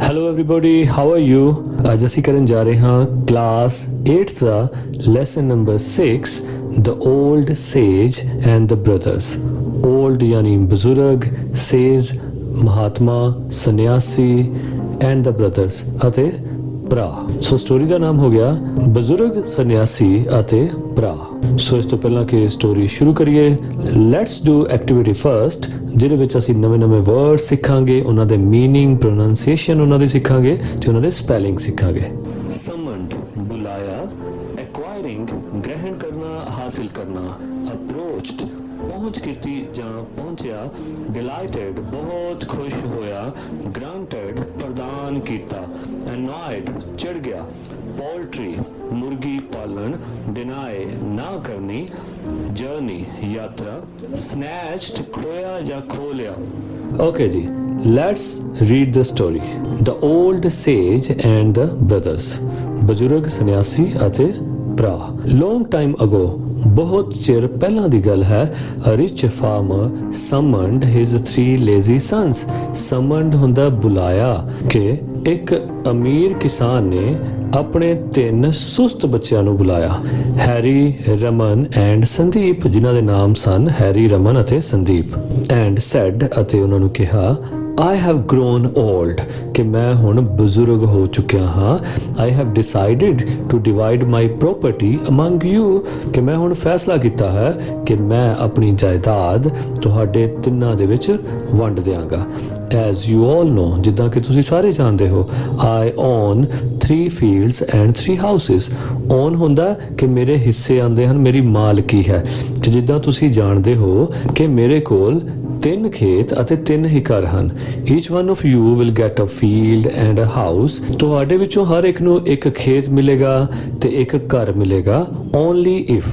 Hello everybody, how are you? ਅੱਜ ਅਸੀਂ ਕਰਨ ਜਾ ਰਹੇ ਹਾਂ ਕਲਾਸ 8th ਦਾ ਲੈਸਨ ਨੰਬਰ 6 ਦ ਓਲਡ ਸੇਜ ਐਂਡ ਦ ਬ੍ਰਦਰਸ। ਓਲਡ ਯਾਨੀ ਬਜ਼ੁਰਗ, ਸੇਜ ਮਹਾਤਮਾ, ਸੰਨਿਆਸੀ ਐਂਡ ਦ ਬ੍ਰਦਰਸ ਅਤੇ ਭਰਾ। ਸੋ ਸਟੋਰੀ ਦਾ ਨਾਮ ਹੋ ਗਿਆ ਬਜ਼ੁਰਗ, ਸੰਨਿਆਸੀ ਅਤੇ ਭਰਾ। ਸੋ ਇਸ ਤੋਂ ਪਹਿਲਾਂ ਕਿ ਸਟੋਰੀ ਸ਼ੁਰੂ ਕਰੀਏ, ਲੈਟਸ ਡੂ ਐਕਟੀਵਿਟੀ ਫਰਸਟ, ਜਿਹਦੇ ਵਿੱਚ ਅਸੀਂ ਨਵੇਂ ਵਰਡ ਸਿੱਖਾਂਗੇ, ਉਹਨਾਂ ਦੇ ਮੀਨਿੰਗ, ਪ੍ਰੋਨਾਂਸੀਏਸ਼ਨ ਉਹਨਾਂ ਦੀ ਸਿੱਖਾਂਗੇ ਤੇ ਉਹਨਾਂ ਦੇ ਸਪੈਲਿੰਗ ਸਿੱਖਾਂਗੇ। ਸਮਨਡ ਬੁਲਾਇਆ, ਐਕਵਾਇਰਿੰਗ ਗ੍ਰਹਿਣ ਕਰਨਾ, ਹਾਸਿਲ ਕਰਨਾ, ਅਪਰੋਚਡ ਪਹੁੰਚ ਕੀਤੀ ਜਾਂ ਪਹੁੰਚਿਆ, ਡਿਲਾਈਟਡ ਬਹੁਤ ਖੁਸ਼ ਹੋਇਆ, ਗ੍ਰਾਂਟਡ ਪ੍ਰਦਾਨ ਕੀਤਾ, ਐਨੋਇਡ ਚੜ ਗਿਆ, ਪੋਲਟਰੀ ਮੁਰਗੀ ਪਾਲਣ, ਡਿਨਾਈ ਨਾ ਕਰਨੀ, ਜਰਨੀ ਯਾਤਰਾ, ਸਨੈਚਡ ਖੋਇਆ ਜਾਂ ਖੋ ਲਿਆ। ਓਕੇ ਜੀ, let's read the story. The old ਸੇਜ ਐਂਡ ਦ ਬ੍ਰਦਰਸ। ਬਜ਼ੁਰਗ, ਸੰਨਿਆਸੀ ਅਤੇ ਭਰਾ। ਲੌਂਗ ਟਾਈਮ ਅਗੋ, ਬਹੁਤ ਚਿਰ ਪਹਿਲਾਂ ਦੀ ਗੱਲ ਹੈ, a rich farmer summoned his 3 lazy sons। summoned ਹੁੰਦਾ ਬੁਲਾਇਆ, ਕਿ ਇੱਕ ਅਮੀਰ ਕਿਸਾਨ ਨੇ ਆਪਣੇ 3 ਸੁਸਤ ਬੱਚਿਆਂ ਨੂੰ ਬੁਲਾਇਆ, ਹੈਰੀ, ਰਮਨ ਐਂਡ ਸੰਦੀਪ, ਜਿਨ੍ਹਾਂ ਦੇ ਨਾਮ ਸਨ ਹੈਰੀ, ਰਮਨ ਅਤੇ ਸੰਦੀਪ। ਐਂਡ ਸੈਡ, ਅਤੇ ਉਹਨਾਂ ਨੂੰ ਕਿਹਾ, I have grown old, ਕਿ ਮੈਂ ਹੁਣ ਬਜ਼ੁਰਗ ਹੋ ਚੁੱਕਿਆ ਹਾਂ। I have decided to divide my property among you, ਕਿ ਮੈਂ ਹੁਣ ਫੈਸਲਾ ਕੀਤਾ ਹੈ ਕਿ ਮੈਂ ਆਪਣੀ ਜਾਇਦਾਦ ਤੁਹਾਡੇ ਤਿੰਨਾਂ ਦੇ ਵਿੱਚ ਵੰਡ ਦਿਆਂਗਾ। As you all know, ਜਿੱਦਾਂ ਕਿ ਤੁਸੀਂ ਸਾਰੇ ਜਾਣਦੇ ਹੋ, I own 3 fields and 3 houses। own ਹੁੰਦਾ ਕਿ ਮੇਰੇ ਹਿੱਸੇ ਆਉਂਦੇ ਹਨ, ਮੇਰੀ ਮਾਲਕੀ ਹੈ। ਤੇ ਜਿੱਦਾਂ ਤੁਸੀਂ ਜਾਣਦੇ ਹੋ ਕਿ ਮੇਰੇ ਕੋਲ 3 ਖੇਤ ਅਤੇ 3 ਹੀ ਘਰ ਹਨ। Each one of you will get a field and a house. ਤੁਹਾਡੇ ਵਿੱਚੋਂ ਹਰ ਇੱਕ ਨੂੰ ਇੱਕ ਖੇਤ ਮਿਲੇਗਾ ਤੇ ਇੱਕ ਘਰ ਮਿਲੇਗਾ। ਓਨਲੀ ਇਫ,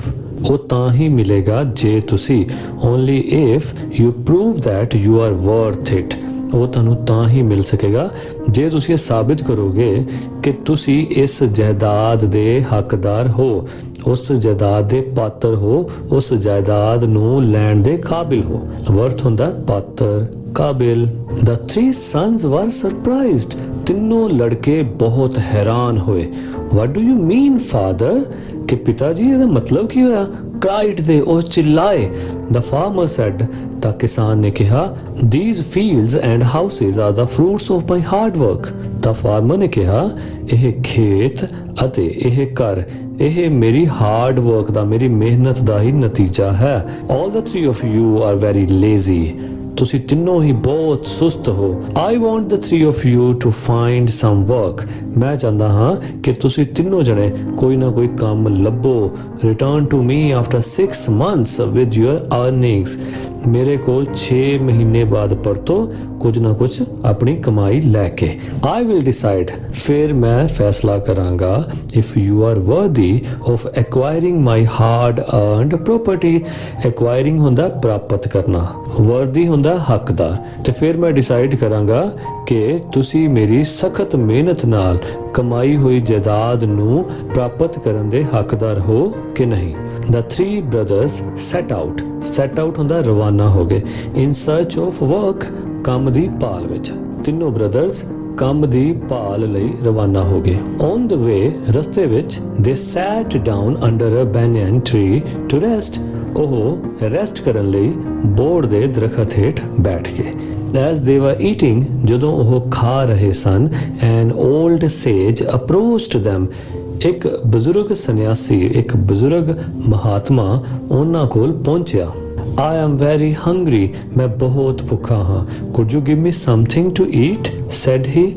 ਉਹ ਤਾਂ ਹੀ ਮਿਲੇਗਾ ਜੇ ਤੁਸੀਂ, only if you prove that you are worth it, ਉਹ ਤੁਹਾਨੂੰ ਤਾਂ ਹੀ ਮਿਲ ਸਕੇਗਾ ਜੇ ਤੁਸੀਂ ਇਹ ਸਾਬਿਤ ਕਰੋਗੇ ਕਿ ਤੁਸੀਂ ਇਸ ਜਾਇਦਾਦ ਦੇ ਹੱਕਦਾਰ ਹੋ, ਉਸ ਜਾਇਦਾਦ ਦੇ ਪਾਤਰ ਹੋ, ਉਸ ਜਾਇਦਾਦ ਨੂੰ ਲੈਣ ਦੇ ਕਾਬਿਲ ਹੋ। ਵਰਥ ਹੁੰਦਾ ਪਾਤਰ, ਕਾਬਿਲ। The 3 sons were surprised। ਤਿੰਨੋਂ ਲੜਕੇ ਬਹੁਤ ਹੈਰਾਨ ਹੋਏ। What do you mean, father? ਕਿ ਪਿਤਾ ਜੀ, ਇਹਦਾ ਮਤਲਬ ਕੀ ਹੋਇਆ? cried they, ਉਹ ਚਿল্ਲਾਏ। The farmer said, ਤਾਂ ਕਿਸਾਨ ਨੇ ਕਿਹਾ, these fields and houses are the fruits of my hard work। ਤਾਂ ਫਾਰਮਰ ਨੇ ਕਿਹਾ, ਇਹ ਖੇਤ ਅਤੇ ਇਹ ਘਰ, ਇਹ ਮੇਰੀ ਹਾਰਡ ਵਰਕ ਦਾ, ਮੇਰੀ ਮਿਹਨਤ ਦਾ ਹੀ ਨਤੀਜਾ ਹੈ। all the 3 of you are very lazy। ਤੁਸੀਂ ਤਿੰਨੋਂ ਹੀ ਬਹੁਤ ਸੁਸਤ ਹੋ। I want the 3 of you to find some work। ਮੈਂ ਚਾਹੁੰਦਾ ਹਾਂ ਕਿ ਤੁਸੀਂ ਤਿੰਨੋਂ ਜਣੇ ਕੋਈ ਨਾ ਕੋਈ ਕੰਮ ਲੱਭੋ। Return to me after 6 months with your earnings। ਮੇਰੇ ਕੋਲ 6 ਮਹੀਨੇ ਬਾਅਦ ਪਰਤੋ ਕੁਝ ਨਾ ਕੁਝ ਆਪਣੀ ਕਮਾਈ ਲੈ ਕੇ। I will decide, ਫਿਰ ਮੈਂ ਫੈਸਲਾ ਕਰਾਂਗਾ, if you are worthy of acquiring my hard earned property। acquiring ਹੁੰਦਾ ਪ੍ਰਾਪਤ ਕਰਨਾ, worthy ਹੁੰਦਾ ਹੱਕਦਾਰ। ਤੇ ਫਿਰ ਮੈਂ ਡਿਸਾਈਡ ਕਰਾਂਗਾ ਕਿ ਤੁਸੀਂ ਮੇਰੀ ਸਖਤ ਮਿਹਨਤ ਨਾਲ ਕਮਾਈ ਹੋਈ ਜਾਇਦਾਦ ਨੂੰ ਪ੍ਰਾਪਤ ਕਰਨ ਦੇ ਹੱਕਦਾਰ ਹੋ ਕਿ ਨਹੀਂ। The 3 brothers set out। set out ਹੁੰਦਾ ਰਵਾਨਾ ਹੋ ਗਏ। in search of work, ਕੰਮ ਦੀ ਭਾਲ ਵਿੱਚ। ਤਿੰਨੋਂ ਬ੍ਰਦਰਸ ਕੰਮ ਦੀ ਭਾਲ ਲਈ ਰਵਾਨਾ ਹੋ ਗਏ। on the way, ਰਸਤੇ ਵਿੱਚ, they sat down under a banyan tree to rest। ਉਹ ਰੈਸਟ ਕਰਨ ਲਈ ਬੋੜ ਦੇ ਦਰਖਤ ਹੇਠ ਬੈਠ ਗਏ। As they were eating, ਜਦੋਂ ਉਹ ਖਾ ਰਹੇ ਸਨ, an old sage approached them। ਇੱਕ ਬਜ਼ੁਰਗ ਸੰਨਿਆਸੀ, ਇੱਕ ਬਜ਼ੁਰਗ ਮਹਾਤਮਾ ਉਹਨਾਂ ਕੋਲ ਪਹੁੰਚਿਆ। I am very hungry। ਮੈਂ ਬਹੁਤ ਭੁੱਖਾ ਹਾਂ। Could you give me something to eat? said he।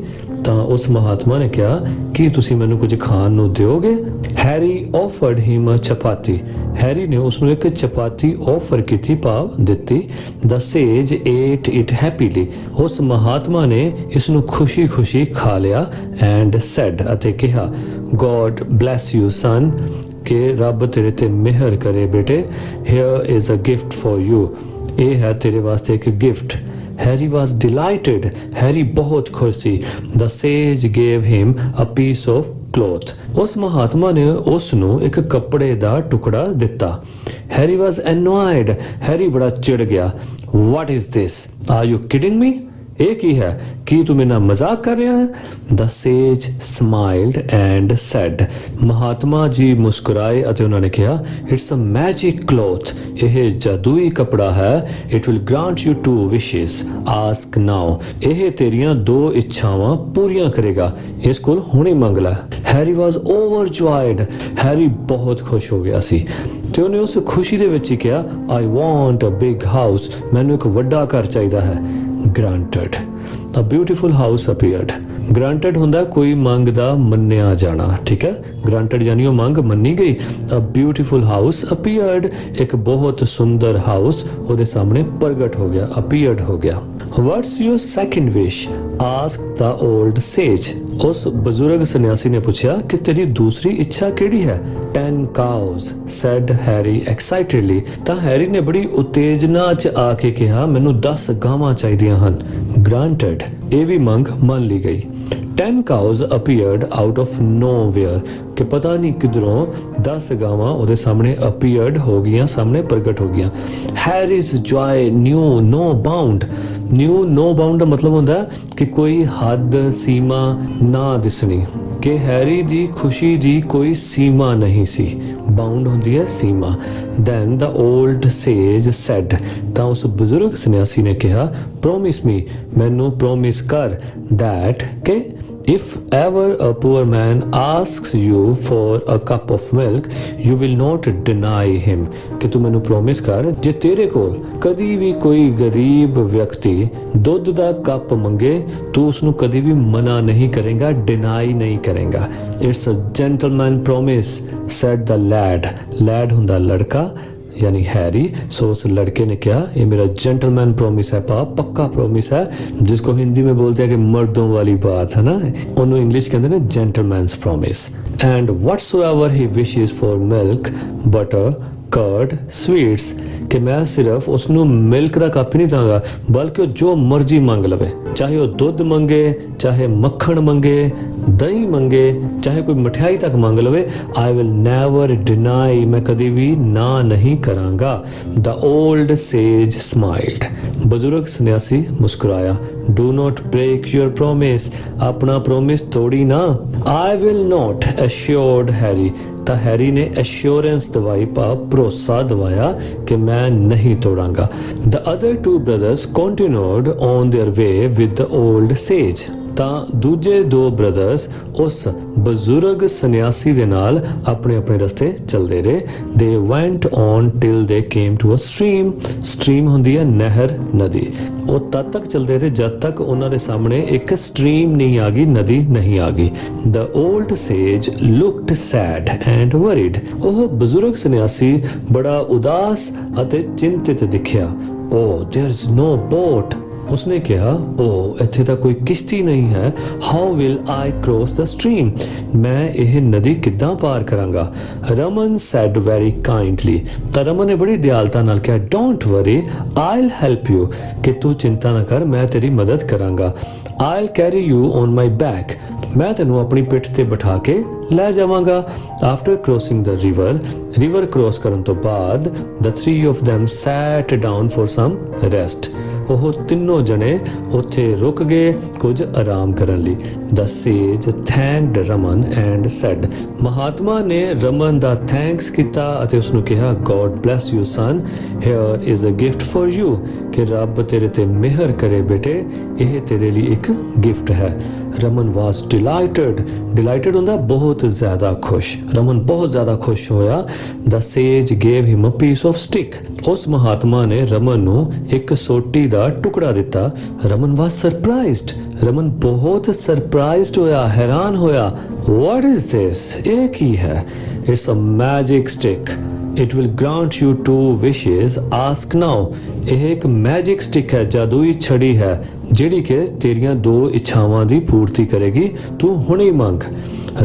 ਤਾਂ ਉਸ ਮਹਾਤਮਾ ਨੇ ਕਿਹਾ, ਕੀ ਤੁਸੀਂ ਮੈਨੂੰ ਕੁਝ ਖਾਣ ਨੂੰ ਦਿਓਗੇ? Harry offered him a chapati। Harry ਨੇ ਉਸ ਨੂੰ ਇੱਕ ਚਪਾਤੀ ਆਫਰ ਕੀਤੀ, ਭਾਵ ਦਿੱਤੀ। The sage ate it happily। ਉਸ ਮਹਾਤਮਾ ਨੇ ਇਸ ਨੂੰ ਖੁਸ਼ੀ-ਖੁਸ਼ੀ ਖਾ ਲਿਆ। and said, ਅਤੇ ਕਿਹਾ, God bless you son, ਕਿ ਰੱਬ ਤੇਰੇ ਤੇ ਮਿਹਰ ਕਰੇ ਬੇਟੇ। here is a gift for you। ਇਹ ਹੈ ਤੇਰੇ ਵਾਸਤੇ ਇੱਕ gift. Harry was delighted। Harry ਬਹੁਤ ਖੁਸ਼ ਸੀ। The sage gave him a piece of cloth। ਉਸ ਮਹਾਤਮਾ ਨੇ ਉਸ ਨੂੰ ਇੱਕ ਕੱਪੜੇ ਦਾ ਟੁਕੜਾ ਦਿੱਤਾ। Harry was annoyed। Harry ਬੜਾ ਚਿੜ ਗਿਆ। What is this? Are you kidding me? ਇਹ ਕੀ ਹੈ, ਕੀ ਤੂੰ ਮੇਰੇ ਨਾਲ ਮਜ਼ਾਕ ਕਰ ਰਿਹਾ ਹੈ। ਦ ਸੇਜ ਸਮਾਈਲਡ ਐਂਡ ਸੈਡ, ਮਹਾਤਮਾ ਜੀ ਮੁਸਕਰਾਏ ਅਤੇ ਉਹਨਾਂ ਨੇ ਕਿਹਾ, ਇਟਸ ਅ ਮੈਜਿਕ ਕਲੋਥ, ਇਹ ਜਾਦੂਈ ਕਪੜਾ ਹੈ। ਇਟ ਵਿਲ ਗ੍ਰਾਂਟ ਯੂ 2 ਵਿਸ਼ੇਸ, ਆਸਕ ਨਾਓ, ਇਹ ਤੇਰੀਆਂ 2 ਇੱਛਾਵਾਂ ਪੂਰੀਆਂ ਕਰੇਗਾ, ਇਸ ਕੋਲ ਹੁਣੇ ਮੰਗ ਲੈ। ਹੈਰੀ ਵਾਜ਼ ਓਵਰਜॉयड, ਹੈਰੀ ਬਹੁਤ ਖੁਸ਼ ਹੋ ਗਿਆ ਸੀ ਤੇ ਉਹਨੇ ਉਸ ਖੁਸ਼ੀ ਦੇ ਵਿੱਚ ਹੀ ਕਿਹਾ, I want a big house, ਮੈਨੂੰ ਇੱਕ ਵੱਡਾ ਘਰ ਚਾਹੀਦਾ ਹੈ। Granted, a beautiful house appeared. Granted ਹੁੰਦਾ ਕੋਈ ਮੰਗ ਦਾ ਮੰਨਿਆ ਜਾਣਾ, ਠੀਕ ਹੈ। ਗ੍ਰਾਂਟਡ ਯਾਨੀ ਉਹ ਮੰਗ ਮੰਨੀ ਗਈ। ਅ ਬਿਊਟੀਫੁਲ ਹਾਊਸ ਅਪੀਅਰਡ, ਇੱਕ ਬਹੁਤ ਸੁੰਦਰ ਹਾਊਸ ਉਹਦੇ ਸਾਹਮਣੇ ਪ੍ਰਗਟ ਹੋ ਗਿਆ, ਅਪੀਅਰਡ ਹੋ ਗਿਆ। What's your second wish, ask the old sage, ਉਸ ਬਜ਼ੁਰਗ ਸੰਨਿਆਸੀ ਨੇ ਪੁੱਛਿਆ ਕਿ ਤੇਰੀ ਦੂਸਰੀ ਇੱਛਾ ਕਿਹੜੀ ਹੈ। 10 cows, said Harry excitedly, ਤਾਂ ਹੈਰੀ ਨੇ ਬੜੀ ਉਤੇਜਨਾ 'ਚ ਆ ਕੇ ਕਿਹਾ, ਮੈਨੂੰ 10 ਗਾਵਾਂ ਚਾਹੀਦੀਆਂ ਹਨ। Granted, ਇਹ ਵੀ ਮੰਗ ਮੰਨ ਲਈ ਗਈ। 10 cows appeared out of nowhere, ਕਿ ਪਤਾ ਨਹੀਂ ਕਿਧਰੋਂ 10 ਗਾਵਾਂ ਉਹਦੇ ਸਾਹਮਣੇ appeared ਹੋ ਗਈਆਂ, ਸਾਹਮਣੇ ਪ੍ਰਗਟ ਹੋ ਗਈਆਂ। Harry's joy knew no bound, knew no bound ਦਾ ਮਤਲਬ ਹੁੰਦਾ ਕਿ ਕੋਈ ਹੱਦ ਸੀਮਾ ਨਾ ਦਿਸਣੀ, ਕਿ ਹੈਰੀ ਦੀ ਖੁਸ਼ੀ ਦੀ ਕੋਈ ਸੀਮਾ ਨਹੀਂ ਸੀ। ਬਾਉਂਡ ਹੁੰਦੀ ਹੈ ਸੀਮਾ। ਦੈਨ ਦ ਓਲਡ ਸੇਜ ਸੈਡ, ਤਾਂ ਉਸ ਬਜ਼ੁਰਗ ਸੰਨਿਆਸੀ ਨੇ ਕਿਹਾ, ਪ੍ਰੋਮਿਸ ਮੀ, ਮੈਨੂੰ ਪ੍ਰੋਮਿਸ ਕਰ, ਦੈਟ ਕਿ if ever a poor man asks you for a cup of milk, you will not deny him, ਕਿ ਤੂੰ ਮੈਨੂੰ ਪ੍ਰੋਮਿਸ ਕਰ, ਜੇ ਤੇਰੇ ਕੋਲ ਕਦੀ ਵੀ ਕੋਈ ਗਰੀਬ ਵਿਅਕਤੀ ਦੁੱਧ ਦਾ ਕੱਪ ਮੰਗੇ ਤੂੰ ਉਸਨੂੰ ਕਦੀ ਵੀ ਮਨਾ ਨਹੀਂ ਕਰੇਗਾ, ਡਿਨਾਈ ਨਹੀਂ ਕਰੇਗਾ। It's a gentleman promise, said the lad, lad ਹੁੰਦਾ ਲੜਕਾ यानी हैरी। सो उस लड़के ने कहा, ये मेरा जेंटलमैन प्रॉमिस है पा, पक्का प्रॉमिस है, जिसको हिंदी में बोलते हैं कि मर्दों वाली बात है ना, उन्होंने इंग्लिश के अंदर ना gentleman's promise. And whatsoever he wishes for milk, butter, curd, sweets, कि मैं सिर्फ उसनों मिल्क का कप ही नहीं दांगा, बल्कि जो मर्जी मंग लवे, चाहे वो दुध मंगे, चाहे मक्खन मंगे, दही मंगे, चाहे कोई मिठाई तक मंग लवे, आई विल नेवर डिनाई, मैं कभी भी ना नहीं करांगा। द ओल्ड सेज स्माइल्ड, बुजुर्ग सन्यासी मुस्कुराया। Do not break your promise, अपना प्रोमिस तोड़ी ना। I will not, assured Harry, ਤਾਂ ਹੈਰੀ ਨੇ ਐਸ਼ੋਰੈਂਸ ਦਵਾਈ, ਭਰੋਸਾ ਦਵਾਇਆ ਕਿ ਮੈਂ ਨਹੀਂ ਤੋੜਾਂਗਾ। The other 2 brothers continued on their way with the old sage, ਤਾਂ ਦੂਜੇ 2 brothers ਉਸ ਬਜ਼ੁਰਗ ਸੰਨਿਆਸੀ ਦੇ ਨਾਲ ਆਪਣੇ ਆਪਣੇ ਰਸਤੇ ਚੱਲਦੇ ਰਹੇ। they went on till they came to a stream, stream ਹੁੰਦੀ ਹੈ ਨਹਿਰ, ਨਦੀ। ਉਹ ਤਦ ਤੱਕ ਚੱਲਦੇ ਰਹੇ ਜਦ ਤੱਕ ਉਹਨਾਂ ਦੇ ਸਾਹਮਣੇ ਇੱਕ ਸਟਰੀਮ ਨਹੀਂ ਆ ਗਈ, ਨਦੀ ਨਹੀਂ ਆ ਗਈ। the old sage looked sad and worried, ਉਹ ਬਜ਼ੁਰਗ ਸੰਨਿਆਸੀ ਬੜਾ ਉਦਾਸ ਅਤੇ ਚਿੰਤਿਤ ਦਿਖਿਆ। oh there is no boat, उसने कहा, ओ इत्थे तां कोई किश्ती नहीं है। How will I cross the stream, मैं यह नदी किद्दां पार करांगा। रमन सैड वेरी काइंडली, तां रमन ने बड़ी दयालता नाल कहा, don't worry, I will help you, कि तू चिंता ना कर, मैं तेरी मदद करांगा। I will carry you on my back, मैं तेनू अपनी पिठ ते बिठा के ਲੈ ਜਾਵਾਂਗਾ। After crossing the river, river cross ਕਰਨ ਤੋਂ ਬਾਅਦ the 3 of them sat down for some rest, ਉਹ ਤਿੰਨੋਂ ਜਣੇ ਉੱਥੇ ਰੁਕ ਗਏ ਕੁਝ ਆਰਾਮ ਕਰਨ ਲਈ। the sage thanked Raman and said, Mahatma ਨੇ ਰਮਨ ਦਾ ਥੈਂਕਸ ਕੀਤਾ ਅਤੇ ਉਸਨੂੰ ਕਿਹਾ, God bless you son, here is a gift for you, ਕਿ ਰੱਬ ਤੇਰੇ ਤੇ ਮਿਹਰ ਕਰੇ ਬੇਟੇ, ਇਹ ਤੇਰੇ ਲਈ ਇੱਕ ਗਿਫਟ ਹੈ। ਰਮਨ was delighted, delighted ਹੁੰਦਾ ਬਹੁਤ ਜ਼ਿਆਦਾ ਖੁਸ਼, ਰਮਨ ਬਹੁਤ ਜ਼ਿਆਦਾ ਖੁਸ਼ ਹੋਇਆ। the sage gave him a piece of stick, ਉਸ ਮਹਾਤਮਾ ਨੇ ਰਮਨ ਨੂੰ ਇੱਕ ਸੋਟੀ ਦਾ ਟੁਕੜਾ ਦਿੱਤਾ। ਰਮਨ was surprised, ਰਮਨ ਬਹੁਤ ਸਰਪ੍ਰਾਈਜ਼ਡ ਹੋਇਆ, ਹੈਰਾਨ ਹੋਇਆ। what is this, ਇਹ ਕੀ ਹੈ? it's a magic stick, it will grant you 2 wishes, ask now, ਇਹ ਇੱਕ ਮੈਜਿਕ ਸਟਿਕ ਹੈ, ਜਾਦੂਈ ਛੜੀ ਹੈ ਜਿਹੜੀ ਕਿ ਤੇਰੀਆਂ 2 ਇੱਛਾਵਾਂ ਦੀ ਪੂਰਤੀ ਕਰੇਗੀ, ਤੂੰ ਹੁਣੇ ਹੀ ਮੰਗ।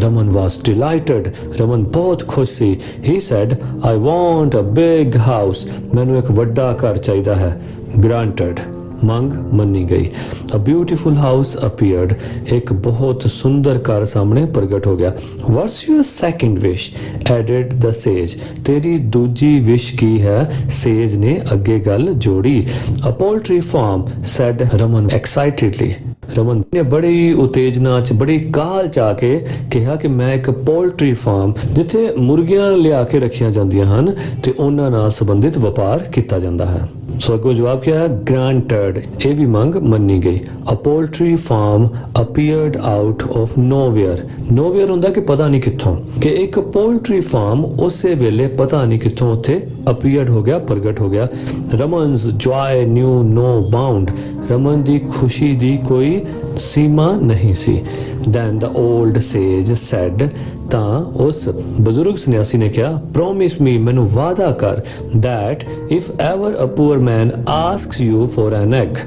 ਰਮਨ was delighted, ਰਮਨ ਬਹੁਤ ਖੁਸ਼ ਸੀ। he said, I want a big house, ਮੈਨੂੰ ਇੱਕ ਵੱਡਾ ਘਰ ਚਾਹੀਦਾ ਹੈ। granted, ਮੰਗ ਮੰਨੀ ਗਈ। ਅ ਬਿਊਟੀਫੁਲ ਹਾਊਸ ਅਪੀਅਰਡ, ਇੱਕ ਬਹੁਤ ਸੁੰਦਰ ਘਰ ਸਾਹਮਣੇ ਪ੍ਰਗਟ ਹੋ ਗਿਆ। What's your second wish added the sage, ਤੇਰੀ ਦੂਜੀ ਵਿਸ਼ ਕੀ ਹੈ? ਸੇਜ ਨੇ ਅੱਗੇ ਗੱਲ ਜੋੜੀ। A poultry farm said Raman excitedly, Raman ਨੇ ਬੜੀ ਉਤੇਜਨਾ ਚ ਬੜੀ ਕਾਹਲ ਚ ਆ ਕੇ ਕਿਹਾ ਕਿ ਮੈਂ ਇੱਕ ਪੋਲਟਰੀ ਫਾਰਮ ਜਿੱਥੇ ਮੁਰਗੀਆਂ ਲਿਆ ਕੇ ਰੱਖੀਆਂ ਜਾਂਦੀਆਂ ਹਨ ਤੇ ਉਹਨਾਂ ਨਾਲ ਸੰਬੰਧਿਤ ਵਪਾਰ ਕੀਤਾ ਜਾਂਦਾ ਹੈ। ਸੋ ਅੱਗੋਂ ਜਵਾਬ ਕਿਹਾ ਹੈ? ਗ੍ਰਾਂਟਡ, ਇਹ ਵੀ ਮੰਗ ਮੰਨੀ ਗਈ। A poultry farm appeared out of nowhere, nowhere ਹੁੰਦਾ ਕਿ ਪਤਾ ਨਹੀਂ ਕਿੱਥੋਂ, ਕਿ ਇੱਕ ਪੋਲਟਰੀ ਫਾਰਮ ਉਸੇ ਵੇਲੇ ਪਤਾ ਨਹੀਂ ਕਿੱਥੋਂ ਉੱਥੇ ਅਪੀਅਰਡ ਹੋ ਗਿਆ, ਪ੍ਰਗਟ ਹੋ ਗਿਆ। ਰਮਨਸ ਜॉय ਨਿਊ ਨੋ ਬਾਉਂਡ, ਰਮਨ ਦੀ ਖੁਸ਼ੀ ਦੀ ਕੋਈ ਸੀਮਾ ਨਹੀਂ ਸੀ। ਦੈਨ ਦ ਓਲਡ ਸੇਜ ਸੈਡ, ਤਾਂ ਉਸ ਬਜ਼ੁਰਗ ਸੰਨਿਆਸੀ ਨੇ ਕਿਹਾ, ਪ੍ਰੋਮਿਸ ਮੀ, ਮੈਨੂੰ ਵਾਅਦਾ ਕਰ, that if ever a poor man asks you for an egg,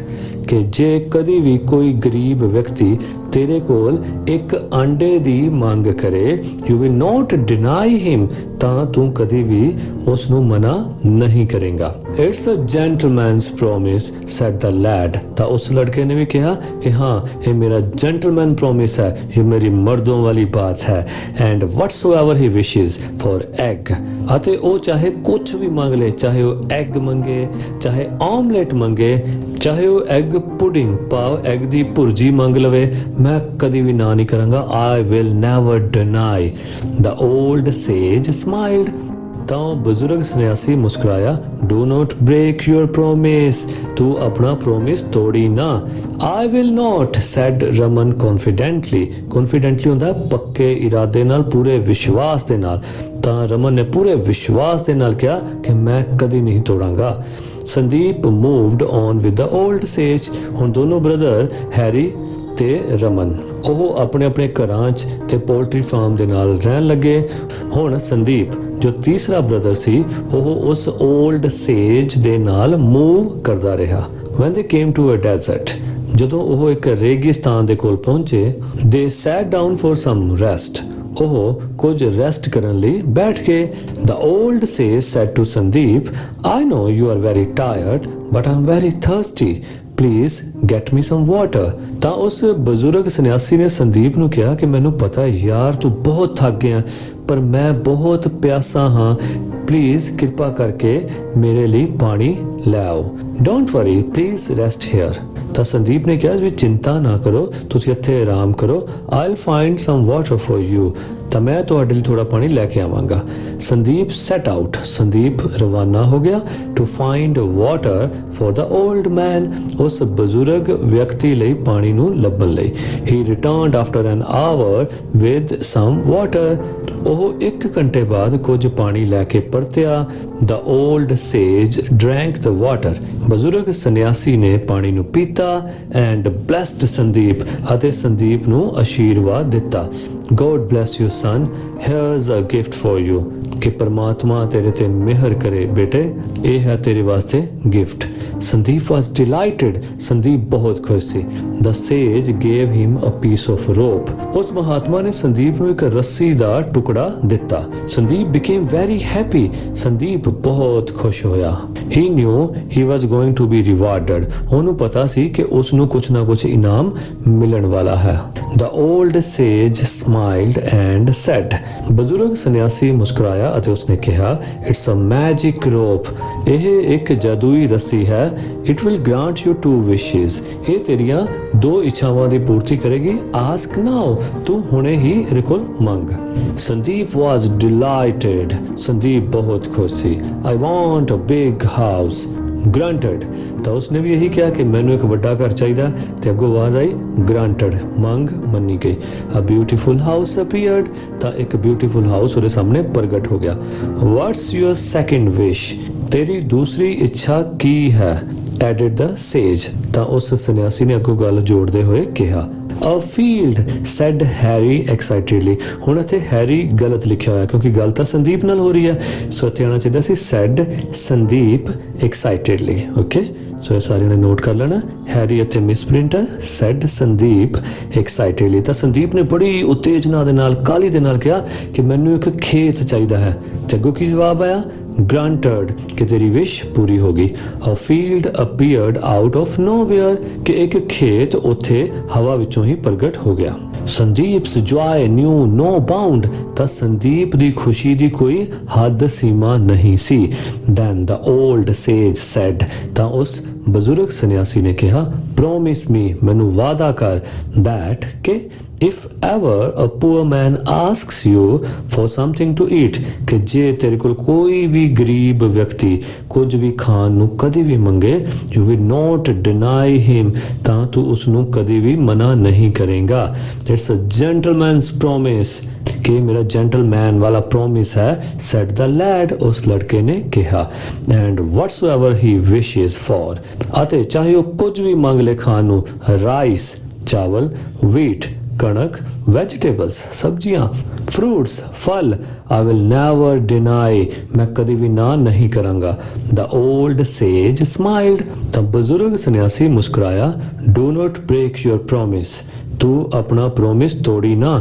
ਕਿ ਜੇ ਕਦੀ ਵੀ ਕੋਈ ਗਰੀਬ ਵਿਅਕਤੀ ਤੇਰੇ ਕੋਲ ਇੱਕ ਅੰਡੇ ਦੀ ਮੰਗ ਕਰੇ, you will not deny him, ਤਾਂ ਤੂੰ ਕਦੀ ਵੀ ਉਸ ਨੂੰ ਮਨਾ ਨਹੀਂ ਕਰੇਗਾ। It's a gentleman's promise, said the lad, ਤਾਂ ਉਸ ਲੜਕੇ ਨੇ ਵੀ ਕਿਹਾ ਕਿ ਹਾਂ ਇਹ ਮੇਰਾ gentleman promise ਹੈ, ਇਹ ਮੇਰੀ ਮਰਦੋਂ ਵਾਲੀ ਬਾਤ ਹੈ। And whatsoever he wishes for egg, ਅਤੇ ਉਹ ਚਾਹੇ ਕੁਝ ਵੀ ਮੰਗ ਲੇ, ਚਾਹੇ ਉਹ ਐਗ ਮੰਗੇ, ਚਾਹੇ ਆਮਲੇਟ ਮੰਗੇ, ਚਾਹੇ ਉਹ ਐਗ ਪੁਡਿੰਗ ਭਾਵ ਐਗ ਦੀ ਭੁਰਜੀ ਮੰਗ ਲਵੇ, ਮੈਂ ਕਦੀ ਵੀ ਨਾ ਨਹੀਂ ਕਰਾਂਗਾ। I will never deny, the old sage smiled, ਤਾਂ ਬਜ਼ੁਰਗ ਸੰਨਿਆਸੀ ਮੁਸਕਰਾਇਆ। Do not break your promise, ਤੂੰ ਆਪਣਾ ਪ੍ਰੋਮਿਸ ਤੋੜੀ ਨਾ। I will not, said Raman confidently, confidently ਹੁੰਦਾ ਪੱਕੇ ਇਰਾਦੇ ਨਾਲ, ਪੂਰੇ ਵਿਸ਼ਵਾਸ ਦੇ ਨਾਲ। ਤਾਂ ਰਮਨ ਨੇ ਪੂਰੇ ਵਿਸ਼ਵਾਸ ਦੇ ਨਾਲ ਕਿਹਾ ਕਿ ਮੈਂ ਕਦੀ ਨਹੀਂ ਤੋੜਾਂਗਾ। Sandeep moved on with the old sage, ਹੁਣ ਦੋਨੋਂ ਬ੍ਰਦਰ ਹੈਰੀ ਤੇ ਰਮਨ ਉਹ ਆਪਣੇ ਆਪਣੇ ਘਰਾਂ 'ਚ ਤੇ ਪੋਲਟਰੀ ਫਾਰਮ ਦੇ ਨਾਲ ਰਹਿਣ ਲੱਗੇ। ਹੁਣ ਸੰਦੀਪ ਜੋ ਤੀਸਰਾ ਬ੍ਰਦਰ ਸੀ ਉਹ ਉਸ ਓਲਡ ਸੇਜ ਦੇ ਨਾਲ ਮੂਵ ਕਰਦਾ ਰਿਹਾ। when they came to a desert, ਜਦੋਂ ਉਹ ਇੱਕ ਰੇਗਿਸਤਾਨ ਦੇ ਕੋਲ ਪਹੁੰਚੇ, they sat down for some rest, ਉਹ ਕੁਝ ਰੈਸਟ ਕਰਨ ਲਈ ਬੈਠ ਗਏ। The old sage said to Sandeep, I know you are very tired, but I'm very thirsty. Please get me some water. ਤਾਂ ਉਸ ਬਜ਼ੁਰਗ ਸੰਨਿਆਸੀ ਨੇ ਸੰਦੀਪ ਨੂੰ ਕਿਹਾ ਕਿ ਮੈਨੂੰ ਪਤਾ ਹੈ ਯਾਰ ਤੂੰ ਬਹੁਤ ਥੱਕ ਗਿਆ, ਪਰ ਮੈਂ ਬਹੁਤ ਪਿਆਸਾ ਹਾਂ, ਪਲੀਜ਼ ਕਿਰਪਾ ਕਰਕੇ ਮੇਰੇ ਲਈ ਪਾਣੀ ਲੈ ਆਓ। Don't worry, please rest here. ਤਾਂ ਸੰਦੀਪ ਨੇ ਕਿਹਾ ਵੀ ਚਿੰਤਾ ਨਾ ਕਰੋ, ਤੁਸੀਂ ਇੱਥੇ ਆਰਾਮ ਕਰੋ। I'll find some water for you, ਤਾਂ ਮੈਂ ਤੁਹਾਡੇ ਲਈ ਥੋੜਾ ਪਾਣੀ ਲੈ ਕੇ ਆਵਾਂਗਾ। ਸੰਦੀਪ set out, ਸੰਦੀਪ ਰਵਾਨਾ ਹੋ ਗਿਆ to find water for the old man, ਉਸ ਬਜ਼ੁਰਗ ਵਿਅਕਤੀ ਲਈ ਪਾਣੀ ਨੂੰ ਲੱਭਣ ਲਈ। He returned after an hour with some water, ਉਹ 1 ਘੰਟੇ ਬਾਅਦ ਕੁਝ ਪਾਣੀ ਲੈ ਕੇ ਪਰਤਿਆ। The old sage drank the water, ਬਜ਼ੁਰਗ ਸੰਨਿਆਸੀ ਨੇ ਪਾਣੀ ਨੂੰ ਪੀਤਾ and blessed ਸੰਦੀਪ, ਅਤੇ ਸੰਦੀਪ ਨੂੰ ਆਸ਼ੀਰਵਾਦ ਦਿੱਤਾ। God bless you son, here's a gift for you, ਕਿ ਪਰਮਾਤਮਾ ਤੇਰੇ ਤੇ ਮਿਹਰ ਕਰੇ ਬੇਟੇ, ਇਹ ਹੈ ਤੇਰੇ ਵਾਸਤੇ gift. Sandeep was delighted, Sandeep ਬਹੁਤ ਖੁਸ਼ ਸੀ। The sage gave him a piece of rope, ਉਸ ਮਹਾਤਮਾ ਨੇ ਸੰਦੀਪ ਨੂੰ ਇੱਕ ਰੱਸੀ ਦਾ ਟੁਕੜਾ ਦਿੱਤਾ। Sandeep became very happy, Sandeep ਬਹੁਤ ਖੁਸ਼ ਹੋਇਆ। He knew he was going to be rewarded, ਉਹਨੂੰ ਪਤਾ ਸੀ ਕਿ ਉਸ ਨੂੰ ਕੁਝ ਨਾ ਕੁਝ ਇਨਾਮ ਮਿਲਣ ਵਾਲਾ ਹੈ। The old sage smiled and said, ਬਜ਼ੁਰਗ ਸੰਨਿਆਸੀ ਮੁਸਕਰਾਇਆ ਅਤੇ ਉਸਨੇ ਕਿਹਾ, It's a magic rope, ਇਹ ਇੱਕ ਜਾਦੂਈ ਰੱਸੀ ਹੈ। It will grant you 2 wishes, ਇਹ ਤੇਰੀਆਂ 2 ਇੱਛਾਵਾਂ ਦੀ ਪੂਰਤੀ ਕਰੇਗੀ। Ask now, ਤੂੰ ਹੁਣੇ ਹੀ ਇਹਦੇ ਕੋਲ ਮੰਗ। ਸੰਦੀਪ was delighted, ਸੰਦੀਪ ਬਹੁਤ ਖੁਸ਼ ਸੀ। I want a big house, granted, ਤਾਂ ਉਸਨੇ ਵੀ ਇਹੀ ਕਿਹਾ ਕਿ ਮੈਨੂੰ ਇੱਕ ਵੱਡਾ ਘਰ ਚਾਹੀਦਾ, ਤੇ ਅੱਗੋਂ ਆਵਾਜ਼ ਆਈ granted, ਮੰਗ ਮੰਨੀ ਗਈ। A beautiful house appeared, ਤਾਂ ਇੱਕ ਬਿਊਟੀਫੁਲ ਹਾਊਸ ਉਹਦੇ ਸਾਹਮਣੇ ਪ੍ਰਗਟ ਹੋ ਗਿਆ। What's your second wish, ਤੇਰੀ ਦੂਸਰੀ ਇੱਛਾ ਕੀ ਹੈ? Added the sage, ਤਾਂ ਉਸ ਸੰਨਿਆਸੀ ਨੇ ਅੱਗੋਂ ਗੱਲ ਜੋੜਦੇ ਹੋਏ ਕਿਹਾ। A field, said Harry excitedly, ਹੁਣ ਇੱਥੇ ਹੈਰੀ ਗਲਤ ਲਿਖਿਆ ਹੋਇਆ ਕਿਉਂਕਿ ਗੱਲ ਤਾਂ ਸੰਦੀਪ ਨਾਲ ਹੋ ਰਹੀ ਹੈ, ਸੋ ਇੱਥੇ ਆਉਣਾ ਚਾਹੀਦਾ ਸੀ said ਸੰਦੀਪ excitedly, ਓਕੇ। ਸੋ ਇਹ ਸਾਰਿਆਂ ਨੇ ਨੋਟ ਕਰ ਲੈਣਾ, ਹੈਰੀ ਇੱਥੇ ਮਿਸਪ੍ਰਿੰਟ ਹੈ, said ਸੰਦੀਪ excitedly। ਤਾਂ ਸੰਦੀਪ ਨੇ ਬੜੀ ਉਤੇਜਨਾ ਦੇ ਨਾਲ, ਕਾਹਲੀ ਦੇ ਨਾਲ ਕਿਹਾ ਕਿ ਮੈਨੂੰ ਇੱਕ ਖੇਤ ਚਾਹੀਦਾ ਹੈ, ਤੇ ਅੱਗੋਂ ਕੀ ਜਵਾਬ ਆਇਆ? granted कि तेरी विश पूरी होगी। A field appeared out of nowhere कि एक खेत उत्थे हवा विचों ही प्रगट हो गया। Sandeep's Joy new no bound ਤਾਂ ਸੰਦੀਪ ਦੀ ਖੁਸ਼ੀ ਦੀ ਕੋਈ ਹੱਦ ਸੀਮਾ ਨਹੀਂ ਸੀ। Then the old sage said ਤਾਂ ਉਸ ਬਜ਼ੁਰਗ ਸੰਨਿਆਸੀ ਨੇ ਕਿਹਾ promise me ਮੈਨੂੰ ਵਾਅਦਾ ਕਰ that ਕਿ if ever a poor man asks you for something to eat ਕਿ ਜੇ ਤੇਰੇ ਕੋਲ ਕੋਈ ਵੀ ਗਰੀਬ ਵਿਅਕਤੀ ਕੁਝ ਵੀ ਖਾਣ ਨੂੰ ਕਦੇ ਵੀ ਮੰਗੇ you will not deny him ਤਾਂ ਤੂੰ ਉਸ ਨੂੰ ਕਦੇ ਵੀ ਮਨਾ ਨਹੀਂ ਕਰੇਗਾ। It's a gentleman's promise कि मेरा जेंटलमैन वाला प्रॉमिस है सेट द लैड उस लड़के ने कहा and whatsoever he wishes for अते चाहे वो कुछ भी मंग ले खान नू राइस चावल व्हीट कणक वेजिटेबल्स सब्जियां फ्रूट्स फल आई विल नेवर डिनाई मैं कभी भी ना नहीं करांगा। द ओल्ड सेज स्माइल्ड तब बुजुर्ग सन्यासी मुस्कुराया do not break your promise तू अपना प्रॉमिस तोड़ी ना।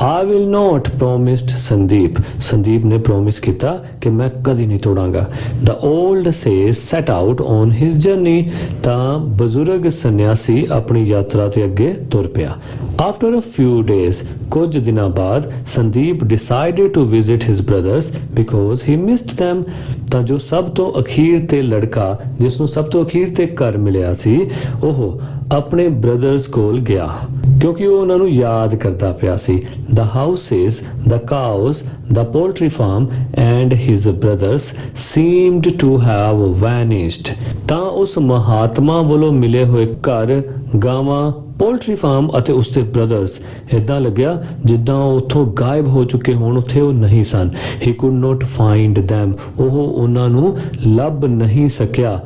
I will not promised Sandeep ने प्रॉमिस किया कि मैं कभी नहीं तोड़ांगा। The old sage set out on his journey ਤਾਂ ਬਜ਼ੁਰਗ ਸੰਨਿਆਸੀ ਆਪਣੀ ਯਾਤਰਾ ਤੇ ਅੱਗੇ ਤੁਰ ਪਿਆ। After a few days ਕੁਝ ਦਿਨਾਂ ਬਾਅਦ Sandeep decided to visit his brothers because he missed them ਤਾਂ ਜੋ ਸਭ ਤੋਂ ਅਖੀਰ ਤੇ ਲੜਕਾ ਜਿਸ ਨੂੰ ਸਭ ਤੋਂ ਅਖੀਰ ਤੇ ਘਰ ਮਿਲਿਆ ਸੀ ਉਹ ਆਪਣੇ ਬ੍ਰਦਰਸ ਕੋਲ ਗਿਆ ਕਿਉਂਕਿ ਉਹ ਉਹਨਾਂ ਨੂੰ ਯਾਦ ਕਰਦਾ ਪਿਆ ਸੀ। The houses, the cows, the poultry farm and his brothers seemed to have vanished ਤਾਂ ਉਸ ਮਹਾਤਮਾ ਵੱਲੋਂ ਮਿਲੇ ਹੋਏ ਘਰ ਗਾਵਾਂ ਪੋਲਟਰੀ ਫਾਰਮ ਅਤੇ ਉਸਦੇ ਬ੍ਰਦਰਸ ਇਦਾਂ ਲੱਗਿਆ ਜਿੱਦਾਂ ਉਹ ਉੱਥੋਂ ਗਾਇਬ ਹੋ ਚੁੱਕੇ ਹੋਣ ਉੱਥੇ ਉਹ ਨਹੀਂ ਸਨ। ਹੀ ਕੁਡ ਨੋਟ ਫਾਈਂਡ them ਉਹ ਉਹਨਾਂ ਨੂੰ ਲੱਭ ਨਹੀਂ ਸਕਿਆ।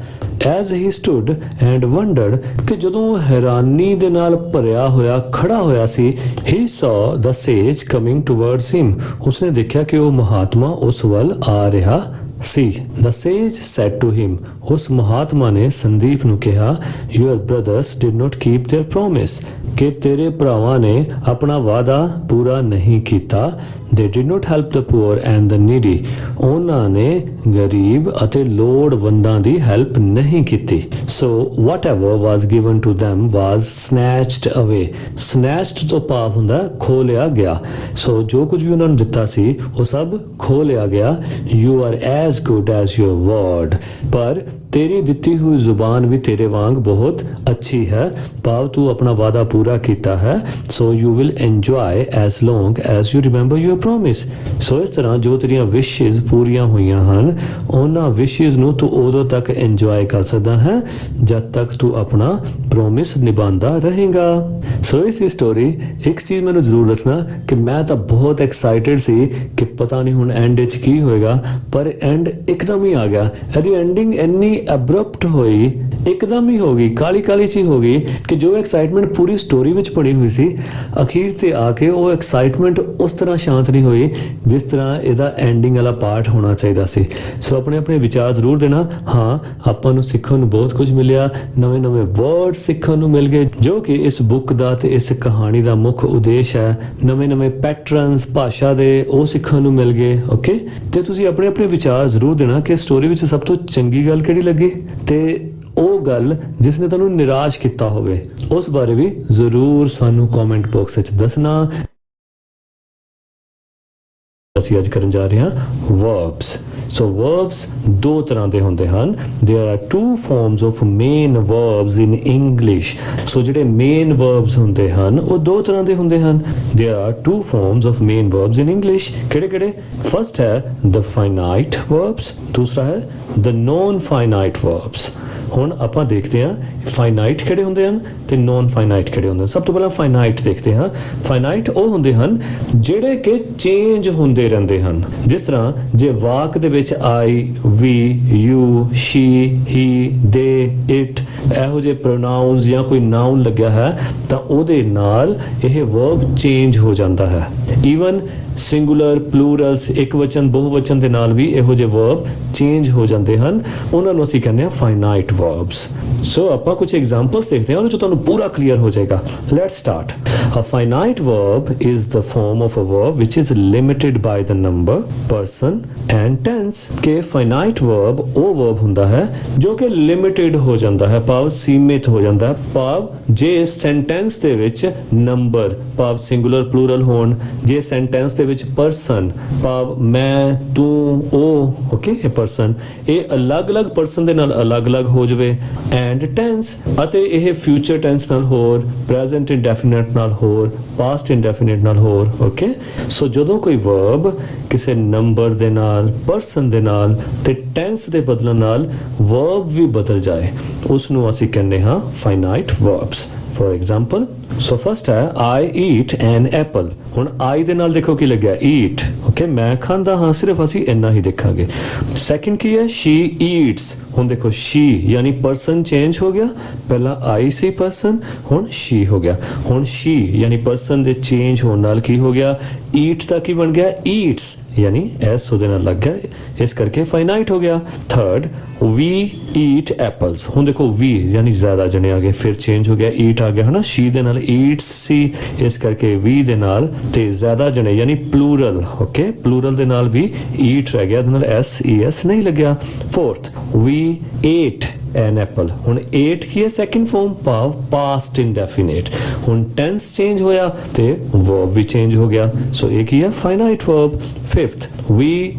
As he stood and wondered ਕਿ ਜਦੋਂ ਉਹ ਹੈਰਾਨੀ ਦੇ ਨਾਲ ਭਰਿਆ ਹੋਇਆ ਖੜਾ ਹੋਇਆ ਸੀ he saw the sage coming towards him ਉਸਨੇ ਦੇਖਿਆ ਕਿ ਉਹ ਮਹਾਤਮਾ ਉਸ ਵੱਲ ਆ ਰਿਹਾ ਸੀ। The sage said to him ਉਸ ਮਹਾਤਮਾ ਨੇ ਸੰਦੀਪ ਨੂੰ ਕਿਹਾ your brothers did not keep their promise ਕਿ ਤੇਰੇ ਭਰਾਵਾਂ ਨੇ ਆਪਣਾ ਵਾਅਦਾ ਪੂਰਾ ਨਹੀਂ ਕੀਤਾ। They did not help the poor and the needy ਉਹਨਾਂ ਨੇ ਗਰੀਬ ਅਤੇ ਲੋੜਵੰਦਾਂ ਦੀ ਹੈਲਪ ਨਹੀਂ ਕੀਤੀ। So whatever was given to them was snatched away snatched ਤੋਂ ਭਾਵ ਹੁੰਦਾ ਖੋਹ ਲਿਆ ਗਿਆ। So ਜੋ ਕੁਝ ਵੀ ਉਹਨਾਂ ਨੂੰ ਦਿੱਤਾ ਸੀ ਉਹ ਸਭ ਖੋਹ ਲਿਆ ਗਿਆ। You are as good as your word ਪਰ तेरी ਦਿੱਤੀ ਹੋਈ ਜ਼ੁਬਾਨ ਵੀ ਤੇਰੇ ਵਾਂਗ ਬਹੁਤ ਅੱਛੀ ਹੈ ਭਾਵ ਤੂੰ ਆਪਣਾ ਵਾਅਦਾ ਪੂਰਾ ਕੀਤਾ ਹੈ। So you will enjoy as long as you remember your promise ਸੋ ਇਸ ਤਰ੍ਹਾਂ ਜੋ ਤੇਰੀਆਂ ਵਿਸ਼ੇਸ ਪੂਰੀਆਂ ਹੋਈਆਂ ਹਨ ਉਹਨਾਂ ਵਿਸ਼ੇਸ ਨੂੰ ਤੂੰ ਉਦੋਂ ਤੱਕ ਇੰਜੋਏ ਕਰ ਸਕਦਾ ਹੈ ਜਦ ਤੱਕ ਤੂੰ ਆਪਣਾ ਪ੍ਰੋਮਿਸ ਨਿਭਾਉਂਦਾ ਰਹੇਗਾ। ਸੋ ਇਸ ਸਟੋਰੀ ਇੱਕ ਚੀਜ਼ ਮੈਨੂੰ ਜ਼ਰੂਰ ਦੱਸਣਾ ਕਿ ਮੈਂ ਤਾਂ ਬਹੁਤ ਐਕਸਾਈਟਿਡ ਸੀ ਕਿ ਪਤਾ ਨਹੀਂ ਹੁਣ ਐਂਡ ਵਿੱਚ ਕੀ ਹੋਏਗਾ ਪਰ ਐਂਡ ਇੱਕਦਮ ਹੀ ਆ ਗਿਆ। ਇਹਦੀ ਐਂਡਿੰਗ ਇੰਨੀ ਅਬਰਪਟ ਹੋਈ ਇੱਕਦਮ ਹੀ ਹੋ ਗਈ ਕਾਲੀ ਕਾਲੀ ਚ ਹੋ ਗਈ ਕਿ ਜੋ ਐਕਸਾਈਟਮੈਂਟ ਪੂਰੀ ਸਟੋਰੀ ਵਿੱਚ ਪੜੀ ਹੋਈ ਸੀ ਅਖੀਰ ਤੇ ਆ ਕੇ ਉਹ ਐਕਸਾਈਟਮੈਂਟ ਉਸ ਤਰ੍ਹਾਂ ਸ਼ਾਂਤ ਨਹੀਂ ਹੋਈ ਜਿਸ ਤਰ੍ਹਾਂ ਇਹਦਾ ਐਂਡਿੰਗ ਵਾਲਾ ਪਾਰਟ ਹੋਣਾ ਚਾਹੀਦਾ ਸੀ। ਸੋ ਆਪਣੇ ਆਪਣੇ ਵਿਚਾਰ ਜ਼ਰੂਰ ਦੇਣਾ। ਹਾਂ ਆਪਾਂ ਨੂੰ ਸਿੱਖਣ ਨੂੰ ਬਹੁਤ ਕੁਝ ਮਿਲਿਆ ਨਵੇਂ ਨਵੇਂ ਵਰਡ ਸਿੱਖਣ ਨੂੰ ਮਿਲ ਗਏ ਜੋ ਕਿ ਇਸ ਬੁੱਕ ਦਾ ਤੇ ਇਸ ਕਹਾਣੀ ਦਾ ਮੁੱਖ ਉਦੇਸ਼ ਹੈ। ਨਵੇਂ ਨਵੇਂ ਪੈਟਰਨਸ ਭਾਸ਼ਾ ਦੇ ਉਹ ਸਿੱਖਣ ਨੂੰ ਮਿਲ ਗਏ। ਓਕੇ ਤੇ ਤੁਸੀਂ ਆਪਣੇ ਆਪਣੇ ਵਿਚਾਰ ਜ਼ਰੂਰ ਦੇਣਾ ਕਿ ਸਟੋਰੀ ਵਿੱਚ ਸਭ ਤੋਂ ਚੰਗੀ ਗੱਲ ਕਿਹੜੀ ਲੱਗੀ ਤੇ ਉਹ ਗੱਲ ਜਿਸ ਨੇ ਤੁਹਾਨੂੰ ਨਿਰਾਸ਼ ਕੀਤਾ ਹੋਵੇ ਉਸ ਬਾਰੇ ਵੀ ਜ਼ਰੂਰ ਸਾਨੂੰ ਕਮੈਂਟ ਬਾਕਸ ਵਿੱਚ ਦੱਸਣਾ। ਅਸੀਂ ਅੱਜ ਕਰਨ ਜਾ ਰਹੇ ਹਾਂ ਵਰਬਸ। ਸੋ ਵਰਬਸ ਦੋ ਤਰ੍ਹਾਂ ਦੇ ਹੁੰਦੇ ਹਨ। There are two forms of main verbs in English. So ਜਿਹੜੇ ਮੇਨ ਵਰਬਸ ਹੁੰਦੇ ਹਨ ਉਹ ਦੋ ਤਰ੍ਹਾਂ ਦੇ ਹੁੰਦੇ ਹਨ। There are two forms of main verbs in English ਕਿਹੜੇ ਕਿਹੜੇ? ਫਸਟ ਹੈ ਦ ਫਾਈਨਾਈਟ ਵਰਬਸ ਦੂਸਰਾ ਹੈ ਦ ਨੋਨ ਫਾਈਨਾਈਟ ਵਰਬਸ। ਹੁਣ ਆਪਾਂ ਦੇਖਦੇ ਹਾਂ ਫਾਈਨਾਈਟ ਕਿਹੜੇ ਹੁੰਦੇ ਹਨ ਤੇ ਨੋਨ ਫਾਈਨਾਈਟ ਕਿਹੜੇ ਹੁੰਦੇ ਹਨ। ਸਭ ਤੋਂ ਪਹਿਲਾਂ ਫਾਈਨਾਈਟ ਦੇਖਦੇ ਹਾਂ। ਫਾਈਨਾਈਟ ਉਹ ਹੁੰਦੇ ਹਨ ਜਿਹੜੇ ਕਿ ਚੇਂਜ ਹੁੰਦੇ ਰਹਿੰਦੇ ਹਨ। ਜਿਸ ਤਰ੍ਹਾਂ ਜੇ ਵਾਕ ਦੇ ਵਿੱਚ ਆਈ ਵੀ ਯੂ ਸ਼ੀ ਹੀ ਦੇ ਇਟ ਇਹੋ ਜਿਹੇ ਪ੍ਰੋਨਾਊਨਸ ਜਾਂ ਕੋਈ ਨਾਊਨ ਲੱਗਿਆ ਹੈ ਤਾਂ ਉਹਦੇ ਨਾਲ ਇਹ ਵਰਬ ਚੇਂਜ ਹੋ ਜਾਂਦਾ ਹੈ। ਈਵਨ ਸਿੰਗੂਲਰ ਪਲੂਰਲਸ ਇੱਕ ਵਚਨ ਬਹੁਵਚਨ ਦੇ ਨਾਲ ਵੀ ਇਹੋ ਜਿਹੇ ਵਰਬ ਚੇਂਜ ਹੋ ਜਾਂਦੇ ਹਨ, ਉਹਨਾਂ ਨੂੰ ਅਸੀਂ ਕਹਿੰਦੇ ਹਾਂ ਫਾਈਨਾਈਟ ਵਰਬਸ। ਸੋ ਆਪਾਂ ਕੁਝ ਐਗਜ਼ਾਮਪਲਸ ਦੇਖਦੇ ਹਾਂ ਉਹਦੇ 'ਚ ਤੁਹਾਨੂੰ ਪੂਰਾ ਕਲੀਅਰ ਹੋ ਜਾਏਗਾ। Let's start. A finite verb is the form of a verb which is limited by the number, person and tense। ਕਿ finite verb ਉਹ verb ਹੁੰਦਾ ਹੈ ਜੋ ਕਿ limited ਹੋ ਜਾਂਦਾ ਹੈ, ਭਾਵ ਸੀਮਿਤ ਹੋ ਜਾਂਦਾ ਹੈ, ਭਾਵ ਜੇ ਸੈਂਟੈਂਸ ਦੇ ਵਿੱਚ ਨੰਬਰ ਭਾਵ ਸਿੰਗੂਲਰ ਪਲੂਰਲ ਹੋਣ, ਜੇ ਸੈਂਟੈਂਸ ਦੇ ਵਿੱਚ ਪਰਸਨ ਭਾਵ ਮੈਂ ਤੂੰ ਉਹ ਓਕੇ ਇਹ ਪਰਸਨ ਇਹ ਅਲੱਗ-ਅਲੱਗ ਪਰਸਨ ਦੇ ਨਾਲ ਅਲੱਗ-ਅਲੱਗ ਹੋ ਜਾਵੇ, ਐਂਡ ਟੈਂਸ ਅਤੇ ਇਹ ਫਿਊਚਰ ਟੈਂਸ ਨਾਲ ਹੋਰ, ਪ੍ਰੈਜ਼ੈਂਟ ਇੰਡੈਫੀਨਿਟ ਨਾਲ ਹੋਰ, ਪਾਸਟ ਇੰਡੈਫੀਨਿਟ ਨਾਲ ਹੋਰ। ਓਕੇ ਸੋ ਜਦੋਂ ਕੋਈ ਵਰਬ ਕਿਸੇ ਨੰਬਰ ਦੇ ਨਾਲ, ਪਰਸਨ ਦੇ ਨਾਲ ਤੇ ਟੈਂਸ ਦੇ ਬਦਲਣ ਨਾਲ ਵਰਬ ਵੀ ਬਦਲ ਜਾਏ ਉਸ ਨੂੰ ਅਸੀਂ ਕਹਿੰਦੇ ਹਾਂ finite verbs. For example so first है आई ईट एन एप्पल। ਹੁਣ आई ਦੇ ਨਾਲ ਦੇਖੋ ਕੀ ਲੱਗਿਆ ईट, ਓਕੇ ਮੈਂ ਖਾਂਦਾ ਹਾਂ, ਸਿਰਫ ਅਸੀਂ ਇੰਨਾ ਹੀ ਦੇਖਾਂਗੇ। ਸੈਕਿੰਡ ਕੀ ਹੈ she eats। ਹੁਣ ਦੇਖੋ she ਯਾਨੀ ਪਰਸਨ ਚੇਂਜ ਹੋ ਗਿਆ, ਪਹਿਲਾਂ I ਸੀ ਪਰਸਨ, ਹੁਣ she ਹੋ ਗਿਆ। ਹੁਣ she ਯਾਨੀ ਪਰਸਨ ਦੇ ਚੇਂਜ ਹੋਣ ਨਾਲ ਕੀ ਹੋ ਗਿਆ, eat ਦਾ ਕੀ ਬਣ ਗਿਆ eats ਯਾਨੀ s ਉਹਦੇ ਨਾਲ ਲੱਗ ਗਿਆ, ਇਸ ਕਰਕੇ ਫਾਈਨਾਈਟ ਹੋ ਗਿਆ। Third we eat apples। ਹੁਣ ਦੇਖੋ we ਯਾਨੀ ਜ਼ਿਆਦਾ ਜਣੇ ਆ ਗਏ, ਫਿਰ ਚੇਂਜ ਹੋ ਗਿਆ eat ਆ ਗਿਆ ਹੈ ਨਾ, she ਦੇ ਨਾਲ eats ਸੀ, ਇਸ ਕਰਕੇ we ਦੇ ਨਾਲ ਤੇ ਜ਼ਿਆਦਾ ਜਣੇ ਯਾਨੀ ਪਲੂਰਲ, ਓਕੇ ਪਲੂਰਲ ਦੇ ਨਾਲ ਵੀ eat ਰਹਿ ਗਿਆ, ਇਹਦੇ ਨਾਲ s ਨਹੀਂ ਲੱਗਿਆ। Fourth we ate an apple। ਹੁਣ ate ਕੀ ਹੈ ਸੈਕਿੰਡ ਫਾਰਮ ਭਾਵ ਪਾਸਟ ਇੰਡੈਫੀਨਿਟ, ਹੁਣ ਟੈਂਸ ਚੇਂਜ ਹੋਇਆ ਤੇ ਵਰਬ ਵੀ ਚੇਂਜ ਹੋ ਗਿਆ, ਸੋ ਇਹ ਕੀ ਹੈ finite verb. Fifth we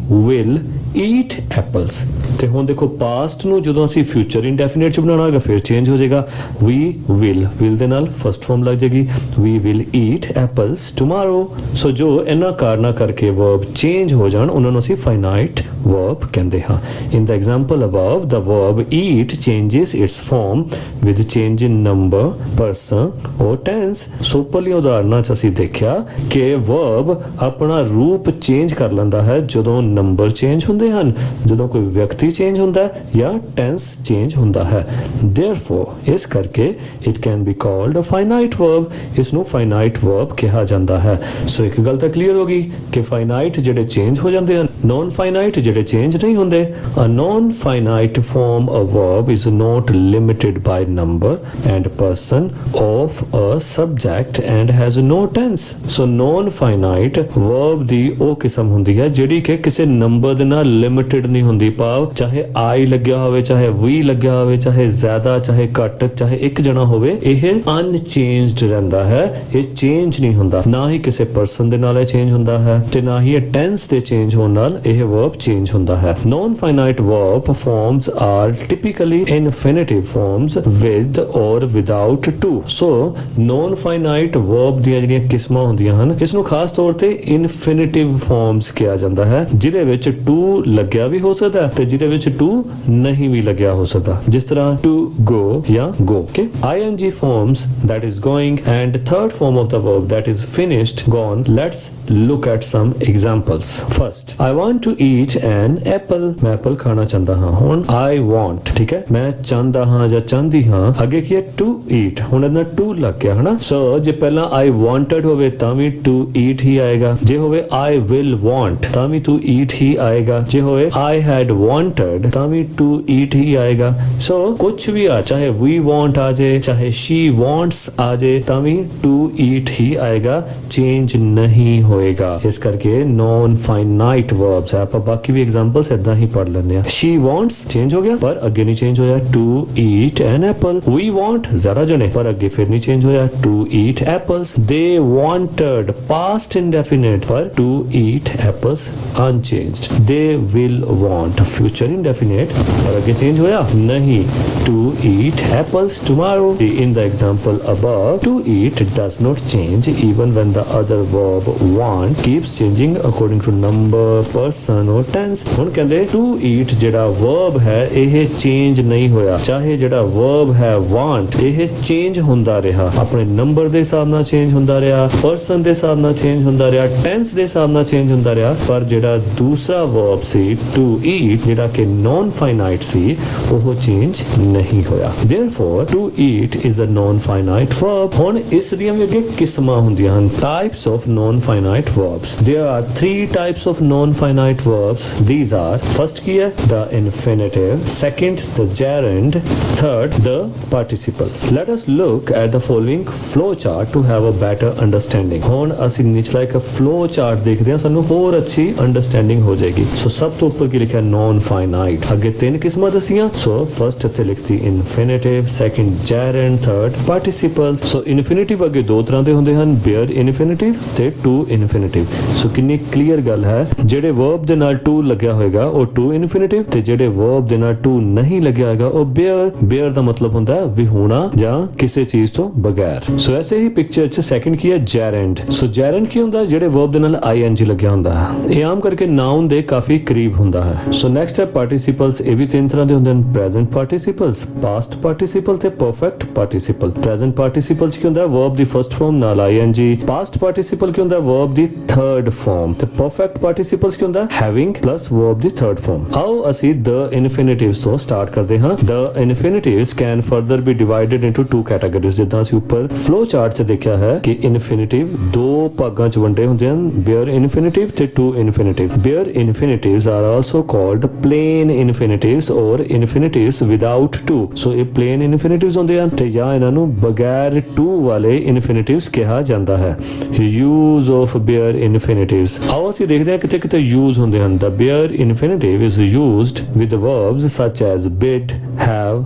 will eat apples। ਤੇ ਹੁਣ ਦੇਖੋ ਪਾਸਟ ਨੂੰ ਜਦੋਂ ਅਸੀਂ ਫਿਊਚਰ ਇੰਡੈਫੀਨਿਟ ਚ ਬਣਾਉਣਾ ਹੋਗਾ ਫਿਰ ਚੇਂਜ ਹੋ ਜਾਏਗਾ, we will ਦੇ ਨਾਲ ਫਸਟ ਫਾਰਮ ਲੱਗ ਜਾਏਗੀ, we will eat apples tomorrow। ਸੋ ਜੋ ਇਹਨਾਂ ਕਾਰਨਾਂ ਕਰਕੇ ਵਰਬ ਚੇਂਜ ਹੋ ਜਾਣ ਉਹਨਾਂ ਨੂੰ ਅਸੀਂ ਫਾਈਨਾਈਟ ਵਰਬ ਕਹਿੰਦੇ ਹਾਂ। In the example above the verb eat changes its form with change in number, person or tense। ਸੋ ਉੱਪਰਲੀ ਉਦਾਹਰਨਾਂ ਚ ਅਸੀਂ ਦੇਖਿਆ ਕਿ ਵਰਬ ਆਪਣਾ ਰੂਪ ਚੇਂਜ ਕਰ ਲੈਂਦਾ ਹੈ ਜਦੋਂ ਨੰਬਰ ਚੇਂਜ ਹੁੰਦੇ ਹਨ, ਜਦੋਂ ਕੋਈ ਵਿਅਕਤੀ ਚੇਂਜ ਹੁੰਦਾ ਹੈ ਜਾਂ ਟੈਂਸ ਚੇਂਜ ਹੁੰਦਾ ਹੈ। Therefore ਇਸ ਕਰਕੇ it can be called a finite verb। ਇਸ ਨੂੰ finite verb ਕਿਹਾ ਜਾਂਦਾ ਹੈ। ਸੋ ਇੱਕ ਗੱਲ ਤਾਂ ਕਲੀਅਰ ਹੋ ਗਈ ਕਿ finite ਜਿਹੜੇ ਚੇਂਜ ਹੋ ਜਾਂਦੇ ਹਨ, non finite ਜਿਹੜੇ ਚੇਂਜ ਨਹੀਂ ਹੁੰਦੇ। A non finite form of verb is not limited by number and person of a subject and has no tense। So non finite verb ਦੀ ਉਹ ਕਿਸਮ ਹੁੰਦੀ ਹੈ ਜਿਹੜੀ ਕਿ ਕਿਸੇ ਨੰਬਰ ਦੇ ਨਾਲ ਲਿਮਿਟਡ ਨਹੀਂ ਹੁੰਦੀ, ਭਾਵ ਚਾਹੇ I ਲੱਗਿਆ ਹੋਵੇ, ਚਾਹੇ we ਲੱਗਿਆ ਹੋਵੇ, ਚਾਹੇ ਜ਼ਿਆਦਾ ਚਾਹੇ ਘੱਟ, ਚਾਹੇ ਇੱਕ ਜਣਾ ਹੋਵੇ, ਇਹ ਅਨਚੇਂਜਡ ਰਹਿੰਦਾ ਹੈ, ਇਹ ਚੇਂਜ ਨਹੀਂ ਹੁੰਦਾ। ਨਾ ਹੀ ਕਿਸੇ ਪਰਸਨ ਦੇ ਨਾਲ ਇਹ ਚੇਂਜ ਹੁੰਦਾ ਹੈ ਤੇ ਨਾ ਹੀ ਇਹ ਟੈਂਸ ਦੇ ਚੇਂਜ ਹੋਣ ਨਾਲ ਇਹ ਵਰਬ ਚੇਂਜ ਹੁੰਦਾ ਹੈ। Non finite verb forms are typically infinitive forms with or without to. So non finite verb ਦੀਆਂ ਜਿਹੜੀਆਂ ਕਿਸਮਾਂ ਹੁੰਦੀਆਂ ਹਨ ਇਸ ਨੂੰ ਖਾਸ ਤੌਰ ਤੇ ਇਨਫਿਨਿਟਿਵ ਫਾਰਮਸ ਕਿਹਾ ਜਾਂਦਾ ਹੈ, ਜਿਹਦੇ ਵਿੱਚ ਟੂ ਲੱਗਿਆ ਵੀ ਹੋ ਸਕਦਾ ਤੇ ਜਿਹਦੇ ਵਿੱਚ ਟੂ ਨਹੀਂ ਵੀ ਲੱਗਿਆ ਹੋ ਸਕਦਾ, ਜਿਸ ਤਰ੍ਹਾਂ to go ਜਾਂ go। okay ing forms that is going and third form of the verb that is finished gone। let's look at some examples। first I want to eat an apple। ਮੈਂ Apple ਖਾਣਾ ਚਾਹੁੰਦਾ ਹਾਂ। ਹੁਣ I want, ਠੀਕ ਹੈ, ਮੈਂ ਚਾਹੁੰਦਾ ਹਾਂ ਜਾਂ ਚਾਹੁੰਦੀ ਹਾਂ, ਅੱਗੇ ਕੀ ਹੈ to eat, ਹੁਣ ਇਹਦਾ to ਲੱਗ ਗਿਆ ਹੈ ਨਾ। ਸੋ ਜੇ ਪਹਿਲਾਂ I wanted ਹੋਵੇ ਤਾਂ ਵੀ to eat ਹੀ ਆਏਗਾ, ਜੇ ਹੋਵੇ I will want ਤਾਂ ਵੀ to eat ਹੀ ਆਏਗਾ, ਜੇ ਹੋਵੇ I had wanted ਤਾਂ ਵੀ to eat ਹੀ ਆਏਗਾ। ਸੋ ਕੁਝ ਵੀ ਆ, ਚਾਹੇ we want ਆ ਜਾਏ, ਚਾਹੇ she wants ਆ ਜਾਏ, ਤਾਂ ਵੀ to eat ਹੀ ਆਏਗਾ, ਚੇਂਜ ਨਹੀਂ ਹੋਏਗਾ। ਇਸ ਕਰਕੇ non finite verbs ਹੈ। ਆਪਾਂ ਬਾਕੀ ਵੀ ਐਗਜ਼ਾਮਪਲਸ ਇਦਾਂ ਹੀ ਪੜ੍ਹ ਲੈਂਦੇ ਆ। she wants ਚੇਂਜ ਹੋ ਗਿਆ ਪਰ ਅੱਗੇ ਨਹੀਂ ਚੇਂਜ ਹੋਇਆ, to eat an apple। we want ਜ਼ਿਆਦਾ ਜਣੇ ਪਰ ਅੱਗੇ ਫਿਰ ਨਹੀਂ ਚੇਂਜ ਹੋਇਆ, to eat apples। they wanted past indefinite ਪਰ to eat apples unchanged। they will want future indefinite पर आगे चेंज होया नहीं, to eat apples tomorrow। in the example above to eat does not change even when the other verb want keeps changing according to number, person or tense। ਹੁਣ ਕਹਿੰਦੇ to eat ਜਿਹੜਾ verb ਹੈ ਇਹ change ਨਹੀਂ ਹੋਇਆ, ਚਾਹੇ ਜਿਹੜਾ verb ਹੈ want ਇਹ ਚੇਂਜ ਹੁੰਦਾ ਰਿਹਾ, ਆਪਣੇ ਨੰਬਰ ਦੇ ਹਿਸਾਬ ਨਾਲ ਚੇਂਜ ਹੁੰਦਾ ਰਿਹਾ, person ਦੇ ਹਿਸਾਬ ਨਾਲ ਚੇਂਜ ਹੁੰਦਾ ਰਿਹਾ, tense ਦੇ ਹਿਸਾਬ ਨਾਲ ਚੇਂਜ ਹੁੰਦਾ ਰਿਹਾ, ਪਰ ਜਿਹੜਾ ਦੂਸਰਾ verb ਸੀ to eat ਜਿਹੜਾ ਜਿਹੜਾ ਕਿ ਨੌਨ ਫਾਈਨਾਈਟ ਸੀ ਉਹ ਚੇਂਜ ਨਹੀਂ ਹੋਇਆ। Therefore to eat is a non finite verb। ਹੁਣ ਇਸ ਦੀਆਂ ਵੀ ਅੱਗੇ ਕਿਸਮਾਂ ਹੁੰਦੀਆਂ ਹਨ, types of non finite verbs। There are 3 types of non finite verbs। These are, first ਕੀ ਹੈ the infinitive, second the gerund, third the participles। Let us look at the following flow chart to have a better understanding। ਹੁਣ ਅਸੀਂ ਨਿਚਲਾ ਇੱਕ flow chart ਦੇਖਦੇ ਹਾਂ, ਸਾਨੂੰ ਹੋਰ ਅੱਛੀ understanding ਹੋ ਜਾਏਗੀ। ਸੋ ਸਭ ਤੋਂ ਉੱਪਰ ਕੀ ਲਿਖਿਆ non finite, ਅੱਗੇ 3 ਕਿਸਮਾਂ ਦਸੀਆਂ। ਸੋ ਫਸਟ ਇੱਥੇ ਲਿਖਤੀ infinitive, second gerund, third participles। ਸੋ infinitive ਅੱਗੇ 2 ਤਰ੍ਹਾਂ ਦੇ ਹੁੰਦੇ ਹਨ, bare infinitive ਤੇ to infinitive। ਸੋ ਕਿੰਨੀ ਕਲੀਅਰ ਗੱਲ ਹੈ, ਜਿਹੜੇ verb ਦੇ ਨਾਲ to ਲੱਗਿਆ ਹੋਏਗਾ ਉਹ to infinitive ਤੇ ਜਿਹੜੇ verb ਦੇ ਨਾਲ to ਨਹੀਂ ਲੱਗਿਆ ਹੋਏਗਾ ਉਹ bare। bare ਦਾ ਮਤਲਬ ਹੁੰਦਾ ਹੈ ਵਿਹੂਣਾ ਜਾਂ ਕਿਸੇ ਚੀਜ਼ ਤੋਂ ਬਗੈਰ। ਸੋ ਐਸੇ ਹੀ ਪਿਕਚਰ 'ਚ ਸੈਕੰਡ ਕੀ ਹੈ gerund। ਸੋ gerund ਕੀ ਹੁੰਦਾ, ਜਿਹੜੇ verb ਦੇ ਨਾਲ ing ਲੱਗਿਆ ਹੁੰਦਾ ਹੈ, ਇਹ ਆਮ ਕਰਕੇ noun ਦੇ ਕਾਫੀ ਕਰੀਬ ਹੁੰਦਾ ਹੈ। ਸੋ ਨੈਕਸਟ ਹੈ participles। ਇਹ ਵੀ 3 ਤਰ੍ਹਾਂ ਦੇ ਹੁੰਦੇ ਹਨ, present participles, past participle ਤੇ perfect participle। present participles ਕੀ ਹੁੰਦਾ, verb ਦੀ first form ਨਾਲ ing। past participle ਕੀ ਹੁੰਦਾ, verb ਦੀ third form ਤੇ perfect participles ਕੀ ਹੁੰਦਾ, having plus verb ਦੀ third form। ਆਓ ਅਸੀਂ the infinitives ਤੋਂ ਸਟਾਰਟ ਕਰਦੇ ਹਾਂ। the infinitives can further be divided into 2 categories। ਜਿੱਦਾਂ ਅਸੀਂ ਉੱਪਰ flow chart 'ਚ ਦੇਖਿਆ ਹੈ ਕਿ infinitive 2 ਭਾਗਾਂ 'ਚ ਵੰਡੇ ਹੁੰਦੇ ਹਨ, bare infinitive ਤੇ to infinitive। bare infinitives are also called plain infinitives or infinitives without to। ਸੋ ਇਹ plain infinitives ਹੁੰਦੇ ਹਨ ਤੇ ਜਾਂ ਇਹਨਾਂ ਨੂੰ ਬਗੈਰ to ਵਾਲੇ infinitives ਕਿਹਾ ਜਾਂਦਾ ਹੈ। use of bare infinitives। ਆਓ ਅਸੀਂ ਦੇਖਦੇ ਹਾਂ ਕਿਤੇ ਕਿਤੇ use ਹੁੰਦੇ ਹਨ। the bare infinitive is used with verbs such as bid, have,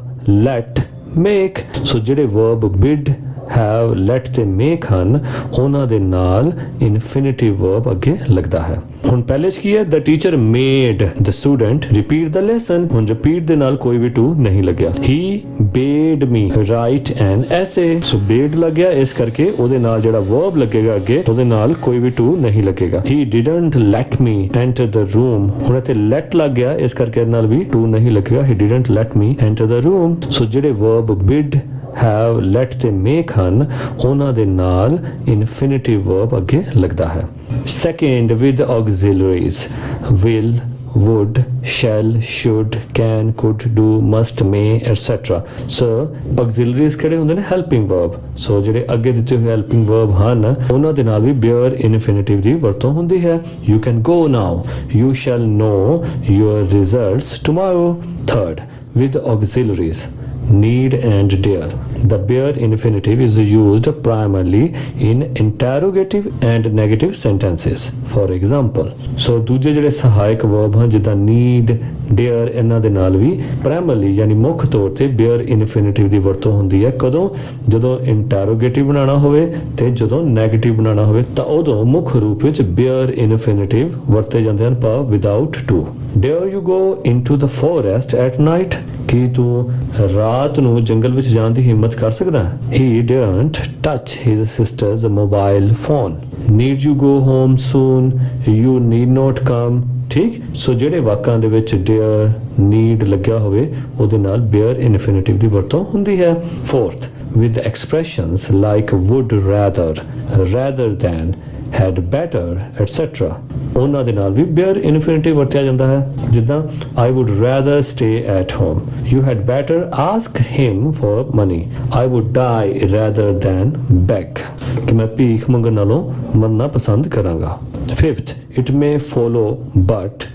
let, make। ਸੋ ਜਿਹੜੇ verb bid, have, let ਤੇ make ਹਨ ਉਹਨਾਂ ਦੇ ਨਾਲ infinitive verb ਅੱਗੇ ਲੱਗਦਾ ਹੈ। ਹੁਣ ਪਹਿਲੇ 'ਚ ਕੀ ਹੈ, the teacher made the student repeat the lesson। ਹੁਣ repeat ਦੇ ਨਾਲ ਕੋਈ ਵੀ to ਨਹੀਂ ਲੱਗਿਆ। he bade me write an essay। So bade ਲੱਗ ਗਿਆ, ਇਸ ਕਰਕੇ ਉਹਦੇ ਨਾਲ ਜਿਹੜਾ verb ਲੱਗੇਗਾ ਅੱਗੇ ਉਹਦੇ ਨਾਲ ਕੋਈ ਵੀ to ਨਹੀਂ ਲੱਗੇਗਾ। he didn't let me enter the room। ਹੁਣ ਇੱਥੇ let ਲੱਗ ਗਿਆ, ਇਸ ਕਰਕੇ ਇਹਦੇ ਨਾਲ ਵੀ to ਨਹੀਂ ਲੱਗੇਗਾ। he didn't let me enter the room। ਸੋ ਜਿਹੜੇ verb bid, have, let ਤੇ make ਹਨ ਉਹਨਾਂ ਦੇ ਨਾਲ infinitive verb ਅੱਗੇ ਲੱਗਦਾ ਹੈ। second with auxiliaries, will, would, shall, should, can, could, do, must, may, etc। So auxiliaries ਕਿਹੜੇ ਹੁੰਦੇ ਨੇ, helping verb। ਸੋ ਜਿਹੜੇ ਅੱਗੇ ਦਿੱਤੇ ਹੋਏ helping verb ਹਨ ਉਹਨਾਂ ਦੇ ਨਾਲ ਵੀ bare infinitive ਦੀ ਵਰਤੋਂ ਹੁੰਦੀ ਹੈ। you can go now, you shall know your results tomorrow। third with auxiliaries, need and dare। the bare infinitive is used primarily in interrogative and negative sentences। for example, ਸੋ ਦੂਜੇ ਜਿਹੜੇ ਸਹਾਇਕ verb ਹਨ ਜਿੱਦਾਂ need, dare, ਇਹਨਾਂ ਦੇ ਨਾਲ ਵੀ primarily ਯਾਨੀ ਮੁੱਖ ਤੌਰ ਤੇ bare infinitive ਦੀ ਵਰਤੋਂ ਹੁੰਦੀ ਹੈ। ਕਦੋਂ, ਜਦੋਂ interrogative ਬਣਾਉਣਾ ਹੋਵੇ ਤੇ ਜਦੋਂ negative ਬਣਾਉਣਾ ਹੋਵੇ ਤਾਂ ਉਦੋਂ ਮੁੱਖ ਰੂਪ ਵਿੱਚ bare infinitive ਵਰਤੇ ਜਾਂਦੇ ਹਨ, ਪਰ without to। dare you go into the forest at night। ਕੀ ਤੂੰ ਰਾਤ ਨੂੰ ਜੰਗਲ ਵਿੱਚ ਜਾਣ ਦੀ ਹਿੰਮਤ ਕਰ ਸਕਦਾ ਹੈ। he didn't touch his sister's mobile phone। need you go home soon, you need not come। ਠੀਕ, ਸੋ ਜਿਹੜੇ ਵਾਕਾਂ ਦੇ ਵਿੱਚ dare, need ਲੱਗਿਆ ਹੋਵੇ ਉਹਦੇ ਨਾਲ bare infinitive ਦੀ ਵਰਤੋਂ ਹੁੰਦੀ ਹੈ। fourth with expressions like would rather, rather than, had better, etc। ਉਹਨਾਂ ਦੇ ਨਾਲ ਵੀ bare infinitive ਵਰਤਿਆ ਜਾਂਦਾ ਹੈ। ਜਿੱਦਾਂ I would rather stay at home, you had better ask him for money, I would die rather than beg। ਕਿ ਮੈਂ ਭੀਖ ਮੰਗਣ ਨਾਲੋਂ ਮਰਨਾ ਪਸੰਦ ਕਰਾਂਗਾ। fifth it may follow but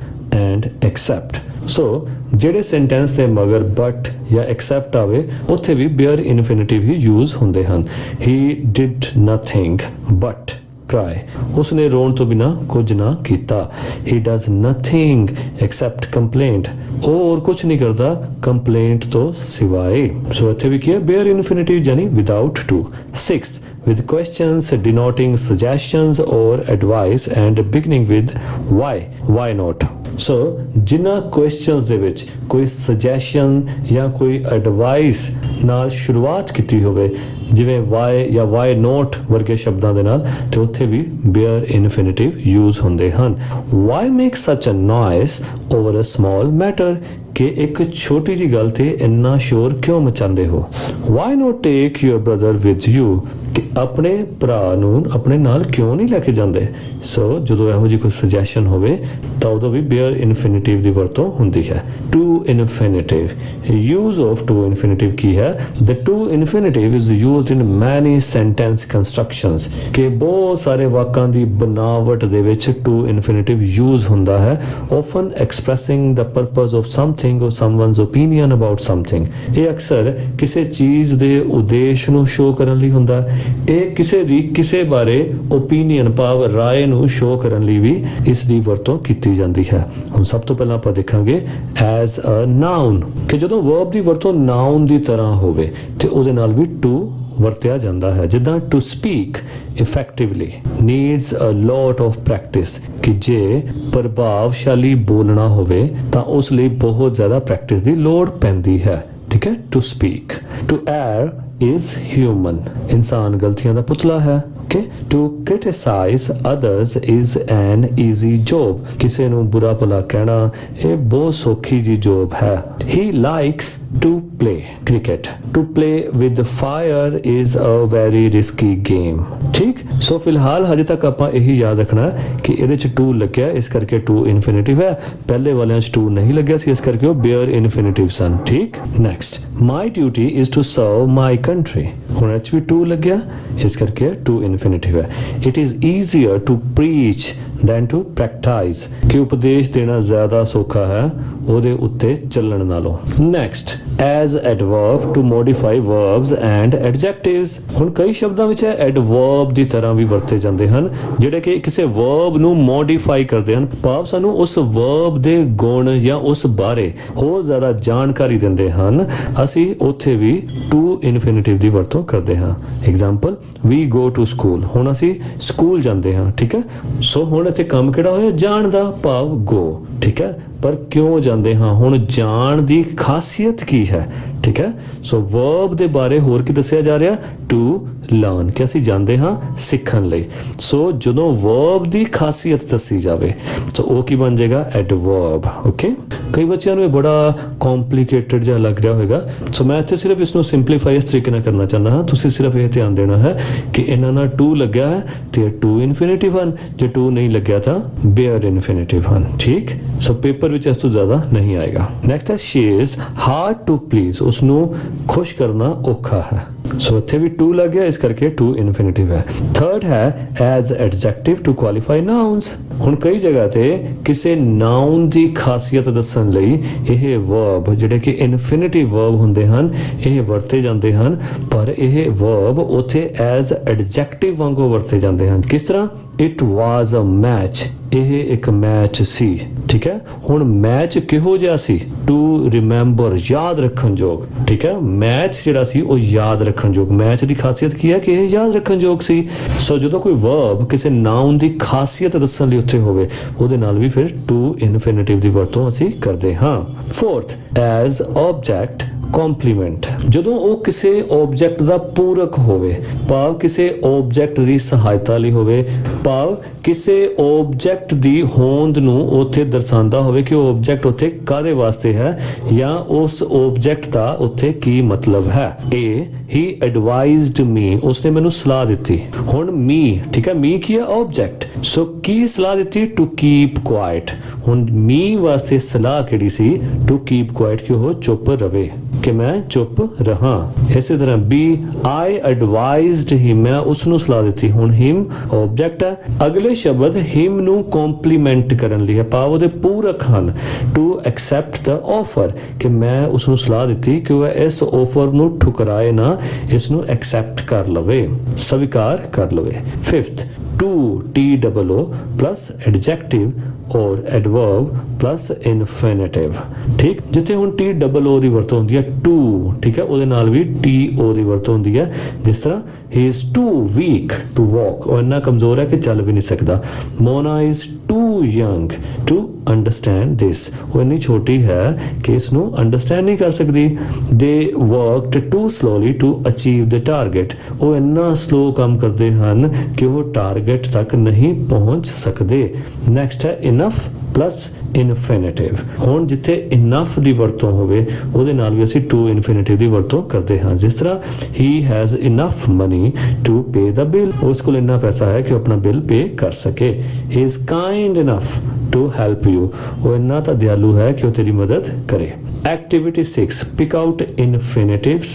and except। ਸੋ ਜਿਹੜੇ ਸੈਂਟੈਂਸ ਦੇ ਮਗਰ but ਜਾਂ except ਆਵੇ ਉੱਥੇ ਵੀ bare infinitive ਹੀ ਯੂਜ਼ ਹੁੰਦੇ ਹਨ। he did nothing but cry। ਉਸਨੇ ਰੋਣ ਤੋਂ ਬਿਨਾ ਕੁਝ ਨਾ ਕੀਤਾ। he does nothing except complaint। ਉਹ ਹੋਰ ਕੁਝ ਨਹੀਂ ਕਰਦਾ ਕੰਪਲੇਂਟ ਤੋਂ ਸਿਵਾਏ। ਸੋ ਇੱਥੇ ਵੀ ਕੀ ਹੈ, bare infinitive ਯਾਨੀ without to। sixth with questions denoting suggestions or advice and beginning with why, why not। ਸੋ ਜਿਨ੍ਹਾਂ ਕੁਐਸਚਨਸ ਦੇ ਵਿੱਚ ਕੋਈ ਸੁਜੈਸ਼ਨ ਜਾਂ ਕੋਈ ਐਡਵਾਈਸ ਨਾਲ ਸ਼ੁਰੂਆਤ ਕੀਤੀ ਹੋਵੇ ਜਿਵੇਂ ਵਾਈ ਜਾਂ ਵਾਈ ਨੋਟ ਵਰਗੇ ਸ਼ਬਦਾਂ ਦੇ ਨਾਲ ਤੇ ਉੱਥੇ ਵੀ bare infinitive ਯੂਜ਼ ਹੁੰਦੇ ਹਨ। Why make such a noise over a small matter ਕਿ ਇੱਕ ਛੋਟੀ ਜੀ ਗੱਲ ਤੇ ਇੰਨਾ ਸ਼ੋਰ ਕਿਉਂ ਮਚਾਉਂਦੇ ਹੋ। Why not take your brother with you ਕਿ ਆਪਣੇ ਭਰਾ ਨੂੰ ਆਪਣੇ ਨਾਲ ਕਿਉਂ ਨਹੀਂ ਲੈ ਕੇ ਜਾਂਦੇ। ਸੋ ਜਦੋਂ ਇਹੋ ਜਿਹੀ ਕੋਈ ਸੁਜੈਸ਼ਨ ਹੋਵੇ ਤਾਂ ਉਦੋਂ ਵੀ ਬੇਅਰ ਇਨਫਿਨਿਟਿਵ ਦੀ ਵਰਤੋਂ ਹੁੰਦੀ ਹੈ। ਟੂ ਇਨਫਿਨਿਟਿਵ, ਯੂਜ਼ ਆਫ ਟੂ ਇਨਫਿਨਿਟਿਵ ਕੀ ਹੈ? ਦ ਟੂ ਇਨਫਿਨਿਟਿਵ ਇਜ਼ ਯੂਜ਼ਡ ਇਨ ਮੈਨੀ ਸੈਂਟੈਂਸ ਕੰਸਟਰਕਸ਼ਨਸ, ਕਿ ਬਹੁਤ ਸਾਰੇ ਵਾਕਾਂ ਦੀ ਬਣਾਵਟ ਦੇ ਵਿੱਚ ਟੂ ਇਨਫਿਨਿਟਿਵ ਯੂਜ਼ ਹੁੰਦਾ ਹੈ। often expressing the purpose of something or someone's opinion about something, ਇਹ ਅਕਸਰ ਕਿਸੇ ਚੀਜ਼ ਦੇ ਉਦੇਸ਼ ਨੂੰ ਸ਼ੋ ਕਰਨ ਲਈ ਹੁੰਦਾ ਹੈ। ਇਹ ਕਿਸੇ ਦੀ ਕਿਸੇ ਬਾਰੇ ਓਪੀਨੀਅਨ ਭਾਵ ਰਾਏ ਨੂੰ ਸ਼ੋ ਕਰਨ ਲਈ ਵੀ ਇਸ ਦੀ ਵਰਤੋਂ ਕੀਤੀ ਜਾਂਦੀ ਹੈ। ਹੁਣ ਸਭ ਤੋਂ ਪਹਿਲਾਂ ਆਪਾਂ ਦੇਖਾਂਗੇ ਐਜ਼ ਅ ਨਾਊਨ, ਕਿ ਜਦੋਂ ਵਰਬ ਦੀ ਵਰਤੋਂ ਨਾਊਨ ਦੀ ਤਰ੍ਹਾਂ ਹੋਵੇ ਤੇ ਉਹਦੇ ਨਾਲ ਵੀ ਟੂ ਵਰਤਿਆ ਜਾਂਦਾ ਹੈ। ਜਿੱਦਾਂ to speak effectively needs a lot of practice, ਕਿ ਜੇ ਪ੍ਰਭਾਵਸ਼ਾਲੀ ਬੋਲਣਾ ਹੋਵੇ ਤਾਂ ਉਸ ਲਈ ਬਹੁਤ ਜ਼ਿਆਦਾ ਪ੍ਰੈਕਟਿਸ ਦੀ ਲੋੜ ਪੈਂਦੀ ਹੈ। ਠੀਕ ਹੈ, to speak. To err is human, ਇਨਸਾਨ ਗਲਤੀਆਂ ਦਾ ਪੁਤਲਾ ਹੈ। Okay? To criticize others is an easy job, ਕਿਸੇ ਨੂੰ ਬੁਰਾ ਭਲਾ ਕਹਿਣਾ ਇਹ ਬਹੁਤ ਸੌਖੀ ਜੀ ਜੋਬ ਹੈ। He likes to play cricket. To play with fire is a very risky game. ਠੀਕ, ਸੋ ਫਿਲਹਾਲ ਹਜੇ ਤੱਕ ਆਪਾਂ ਇਹੀ ਯਾਦ ਰੱਖਣਾ ਕਿ ਇਹਦੇ ਚ ਟੂ ਲੱਗਿਆ, ਇਸ ਕਰਕੇ ਟੂ ਇਨਫਿਨਿਟਿਵ ਹੈ। ਪਹਿਲੇ ਵਾਲਿਆਂ ਚ ਟੂ ਨਹੀਂ ਲੱਗਿਆ ਸੀ, ਇਸ ਕਰਕੇ ਉਹ ਬੇਅਰ ਇਨਫਿਨਿਟਿਵ ਸਨ। ਠੀਕ, next, my duty is to serve my country, ਹੁਣ ਇਹ ਚ ਵੀ ਟੂ ਲੱਗਿਆ, ਇਸ ਕਰਕੇ ਟੂ ਇਨਫਿਨਿਟਿਵ ਹੈ। It is easier to preach than to practice, ਕਿ ਉਪਦੇਸ਼ ਦੇਣਾ ਜ਼ਿਆਦਾ ਸੌਖਾ ਹੈ ਉਹਦੇ ਉੱਤੇ ਚੱਲਣ ਨਾਲੋਂ। Next, as adverb to modify verbs and adjectives, ਹੁਣ ਕਈ ਸ਼ਬਦਾਂ ਵਿੱਚ ਐਡਵਰਬ ਦੀ ਤਰ੍ਹਾਂ ਵੀ ਵਰਤੇ ਜਾਂਦੇ ਹਨ ਜਿਹੜੇ ਕਿ ਕਿਸੇ ਵਰਬ ਨੂੰ ਮੋਡੀਫਾਈ ਕਰਦੇ ਹਨ, ਭਾਵ ਸਾਨੂੰ ਉਸ ਵਰਬ ਦੇ ਗੁਣ ਜਾਂ ਉਸ ਬਾਰੇ ਹੋਰ ਜ਼ਿਆਦਾ ਜਾਣਕਾਰੀ ਦਿੰਦੇ ਹਨ। ਅਸੀਂ ਉੱਥੇ ਵੀ ਟੂ ਇਨਫਿਨਿਟਿਵ ਦੀ ਵਰਤੋਂ ਕਰਦੇ ਹਾਂ। Example, we go to school, ਹੁਣ ਅਸੀਂ ਸਕੂਲ ਜਾਂਦੇ ਹਾਂ। ਠੀਕ ਹੈ, ਸੋ ਹੁਣ ਇੱਥੇ ਕੰਮ ਕਿਹੜਾ ਹੋਇਆ? ਜਾਣ ਦਾ, ਭਾਵ ਗੋ। ਠੀਕ ਹੈ, ਪਰ ਕਿਉਂ ਜਾਂਦੇ ਹਾਂ? ਹੁਣ ਜਾਣ ਦੀ ਖਾਸੀਅਤ ਕੀ ਹੈ? ਠੀਕ ਹੈ, ਸੋ ਵਰਬ ਦੇ ਬਾਰੇ ਹੋਰ ਕੀ ਦੱਸਿਆ ਜਾ ਰਿਹਾ? ਟੂ ਲਰਨ, ਕਿ ਅਸੀਂ ਜਾਂਦੇ ਹਾਂ ਸਿੱਖਣ ਲਈ। ਸੋ ਜਦੋਂ ਵਰਬ ਦੀ ਖਾਸੀਅਤ ਦੱਸੀ ਜਾਵੇ ਸੋ ਉਹ ਕੀ ਬਣ ਜਾਏਗਾ? ਐਡਵਰਬ। ਓਕੇ, ਕਈ ਬੱਚਿਆਂ ਨੂੰ ਇਹ ਬੜਾ ਕੰਪਲਿਕੇਟਡ ਜਿਹਾ ਲੱਗ ਰਿਹਾ ਹੋਵੇਗਾ, ਸੋ ਮੈਂ ਇੱਥੇ ਸਿਰਫ ਇਸ ਨੂੰ ਸਿੰਪਲੀਫਾਈ ਇਸ ਤਰੀਕੇ ਨਾਲ ਕਰਨਾ ਚਾਹੁੰਦਾ ਹਾਂ। ਤੁਸੀਂ ਸਿਰਫ ਇਹ ਧਿਆਨ ਦੇਣਾ ਹੈ ਕਿ ਇਹਨਾਂ ਨਾਲ ਟੂ ਲੱਗਿਆ ਹੈ ਤੇ ਟੂ ਇਨਫਿਨਿਟਿਵ ਹਨ, ਜੇ ਟੂ ਨਹੀਂ ਲੱਗਿਆ ਤਾਂ ਬੇਅਰ ਇਨਫਿਨਿਟਿਵ ਹਨ। ਠੀਕ, ਸੋ ਪੇਪਰ ਵਿੱਚ ਇਸ ਤੋਂ ਜ਼ਿਆਦਾ ਨਹੀਂ ਆਏਗਾ। ਨੈਕਸਟ ਹੈ, she is hard to please, ਉਸਨੂੰ ਖੁਸ਼ ਕਰਨਾ ਔਖਾ ਹੈ। ਸੋ ਇੱਥੇ ਵੀ ਟੂ ਲੱਗ ਗਿਆ, ਇਸ ਕਰਕੇ ਟੂ ਇਨਫਿਨਿਟਿਵ ਹੈ। ਥਰਡ ਹੈ ਐਜ਼ ਐਡਜੈਕਟਿਵ ਟੂ ਕੁਆਲੀਫਾਈ ਨਾਊਨਸ, ਹੁਣ ਕਈ ਜਗ੍ਹਾ ਤੇ ਕਿਸੇ ਨਾਊਨ ਦੀ ਖਾਸੀਅਤ ਦੱਸਣ ਲਈ ਇਹ ਵਰਬ ਜਿਹੜੇ ਕਿ ਇਨਫਿਨਿਟਿਵ ਵਰਬ ਹੁੰਦੇ ਹਨ ਇਹ ਵਰਤੇ ਜਾਂਦੇ ਹਨ, ਪਰ ਇਹ ਵਰਬ ਉੱਥੇ ਐਜ਼ ਐਡਜੈਕਟਿਵ ਵਾਂਗੂ ਵਰਤੇ ਜਾਂਦੇ ਹਨ। ਕਿਸ ਤਰ੍ਹਾਂ? ਇਟ ਵਾਜ਼ ਅ ਮੈਚ, ਇਹ ਇੱਕ ਮੈਚ ਸੀ। ਠੀਕ ਹੈ, ਹੁਣ ਮੈਚ ਕਿਹੋ ਜਿਹਾ ਸੀ? ਟੂ ਰਿਮੈਂਬਰ, ਯਾਦ ਰੱਖਣ ਯੋਗ। ਠੀਕ ਹੈ, ਮੈਚ ਜਿਹੜਾ ਸੀ ਉਹ ਯਾਦ ਰੱਖਣ ਯੋਗ। ਮੈਚ ਦੀ ਖਾਸੀਅਤ ਕੀ ਹੈ? ਕਿ ਇਹ ਯਾਦ ਰੱਖਣ ਯੋਗ ਸੀ। ਸੋ ਜਦੋਂ ਕੋਈ ਵਰਬ ਕਿਸੇ ਨਾਊਨ ਦੀ ਖਾਸੀਅਤ ਦੱਸਣ ਲਈ ਉੱਥੇ ਹੋਵੇ ਉਹਦੇ ਨਾਲ ਵੀ ਫਿਰ ਟੂ ਇਨਫਿਨਿਟਿਵ ਦੀ ਵਰਤੋਂ ਅਸੀਂ ਕਰਦੇ ਹਾਂ। ਫੋਰਥ, ਐਜ਼ ਆਬਜੈਕਟ ਕੰਪਲੀਮੈਂਟ, ਜਦੋਂ ਉਹ ਕਿਸੇ ਆਬਜੈਕਟ ਦਾ ਪੂਰਕ ਹੋਵੇ, ਭਾਵ ਕਿਸੇ ਆਬਜੈਕਟ ਦੀ ਸਹਾਇਤਾ ਲਈ ਹੋਵੇ, ਭਾਵ ਕਿਸੇ ਆਬਜੈਕਟ ਦੀ ਹੋਂਦ ਨੂੰ ਉੱਥੇ ਦਰਸਾਉਂਦਾ ਹੋਵੇ ਕਿ ਉਹ ਆਬਜੈਕਟ ਉੱਥੇ ਕਾਹਦੇ ਵਾਸਤੇ ਹੈ ਜਾਂ ਉਸ ਆਬਜੈਕਟ ਦਾ ਉੱਥੇ ਕੀ ਮਤਲਬ ਹੈ। ਇਹ ਹੀ ਐਡਵਾਈਜ਼ਡ ਮੀ, ਉਸਨੇ ਮੈਨੂੰ ਸਲਾਹ ਦਿੱਤੀ। ਹੁਣ ਮੀ, ਠੀਕ ਹੈ, ਮੀ ਕੀ ਹੈ? ਆਬਜੈਕਟ। ਸੋ ਕੀ ਸਲਾਹ ਦਿੱਤੀ? To keep quiet. ਹੁਣ ਮੀ ਵਾਸਤੇ ਸਲਾਹ ਕਿਹੜੀ ਸੀ? ਟੂ ਕੀਪ ਕੁਆਇਟ, ਕਿ ਉਹ ਚੁੱਪ ਰਵੇ, ਕਿ ਮੈਂ ਚੁੱਪ ਰਹਾਂ। ਇਸੇ ਤਰ੍ਹਾਂ ਬੀ, ਆਈ ਐਡਵਾਈਜ਼ਡ ਹਿਮ, ਮੈਂ ਉਸ ਨੂੰ ਸਲਾਹ ਦਿੱਤੀ। ਹੁਣ ਹਿਮ ਆਬਜੈਕਟ ਹੈ। ਅਗਲੇ ਸ਼ਬਦ ਹਿਮ ਨੂੰ ਕੰਪਲੀਮੈਂਟ ਕਰਨ ਲਈ ਹੈ, ਭਾਵ ਉਹਦੇ ਪੂਰਕ ਹਨ। ਟੂ ਐਕਸੈਪਟ ਦ ਆਫਰ, ਕਿ ਮੈਂ ਉਸ ਨੂੰ ਸਲਾਹ ਦਿੱਤੀ ਕਿ ਉਹ ਇਸ ਆਫਰ ਨੂੰ ਠੁਕਰਾਏ ਨਾ, ਇਸ ਨੂੰ ਐਕਸੈਪਟ ਕਰ ਲਵੇ, ਸਵੀਕਾਰ ਕਰ ਲਵੇ। Fifth, too TOO plus adjective or adverb plus infinitive। ਠੀਕ, ਜਿੱਥੇ ਹੁਣ TOO ਦੀ ਵਰਤੋਂ ਹੁੰਦੀ ਹੈ ਟੂ, ਠੀਕ ਹੈ, ਉਹਦੇ ਨਾਲ ਵੀ TO ਦੀ ਵਰਤੋਂ ਹੁੰਦੀ ਹੈ। ਜਿਸ ਤਰ੍ਹਾਂ he is too weak to walk, ਉਹ ਇੰਨਾ ਕਮਜ਼ੋਰ ਹੈ ਕਿ ਚੱਲ ਵੀ ਨਹੀਂ ਸਕਦਾ। Mona is too young to understand this, ਉਹ ਇੰਨੀ ਛੋਟੀ ਹੈ ਕਿ ਇਸ ਨੂੰ ਅੰਡਰਸਟੈਂਡ ਨਹੀਂ ਕਰ ਸਕਦੀ। They worked too slowly to achieve the target, ਉਹ ਇੰਨਾ ਸਲੋ ਕੰਮ ਕਰਦੇ ਹਨ ਕਿ ਉਹ ਟਾਰਗੇਟ ਤੱਕ ਨਹੀਂ ਪਹੁੰਚ ਸਕਦੇ। ਨੈਕਸਟ ਹੈ ਇਨਫ ਪਲਸ ਇਨਫਿਨਿਟਿਵ। ਹੁਣ ਜਿੱਥੇ ਇਨਫ ਦੀ ਵਰਤੋਂ ਹੋਵੇ ਉਹਦੇ ਨਾਲ ਵੀ ਅਸੀਂ ਟੂ ਇਨਫਿਨਿਟਿਵ ਦੀ ਵਰਤੋਂ ਕਰਦੇ ਹਾਂ। ਜਿਸ ਤਰ੍ਹਾਂ ਹੀ has enough money to pay the bill, ਉਸ ਕੋਲ ਇੰਨਾ ਪੈਸਾ ਹੈ ਕਿ ਉਹ ਆਪਣਾ ਬਿੱਲ ਪੇ ਕਰ ਸਕੇ। He is kind enough to help you, ਉਹ ਇੰਨਾ ਤਾਂ ਦਿਆਲੂ ਹੈ ਕਿ ਉਹ ਤੇਰੀ ਮਦਦ ਕਰੇ। Activity 6, pick out infinitives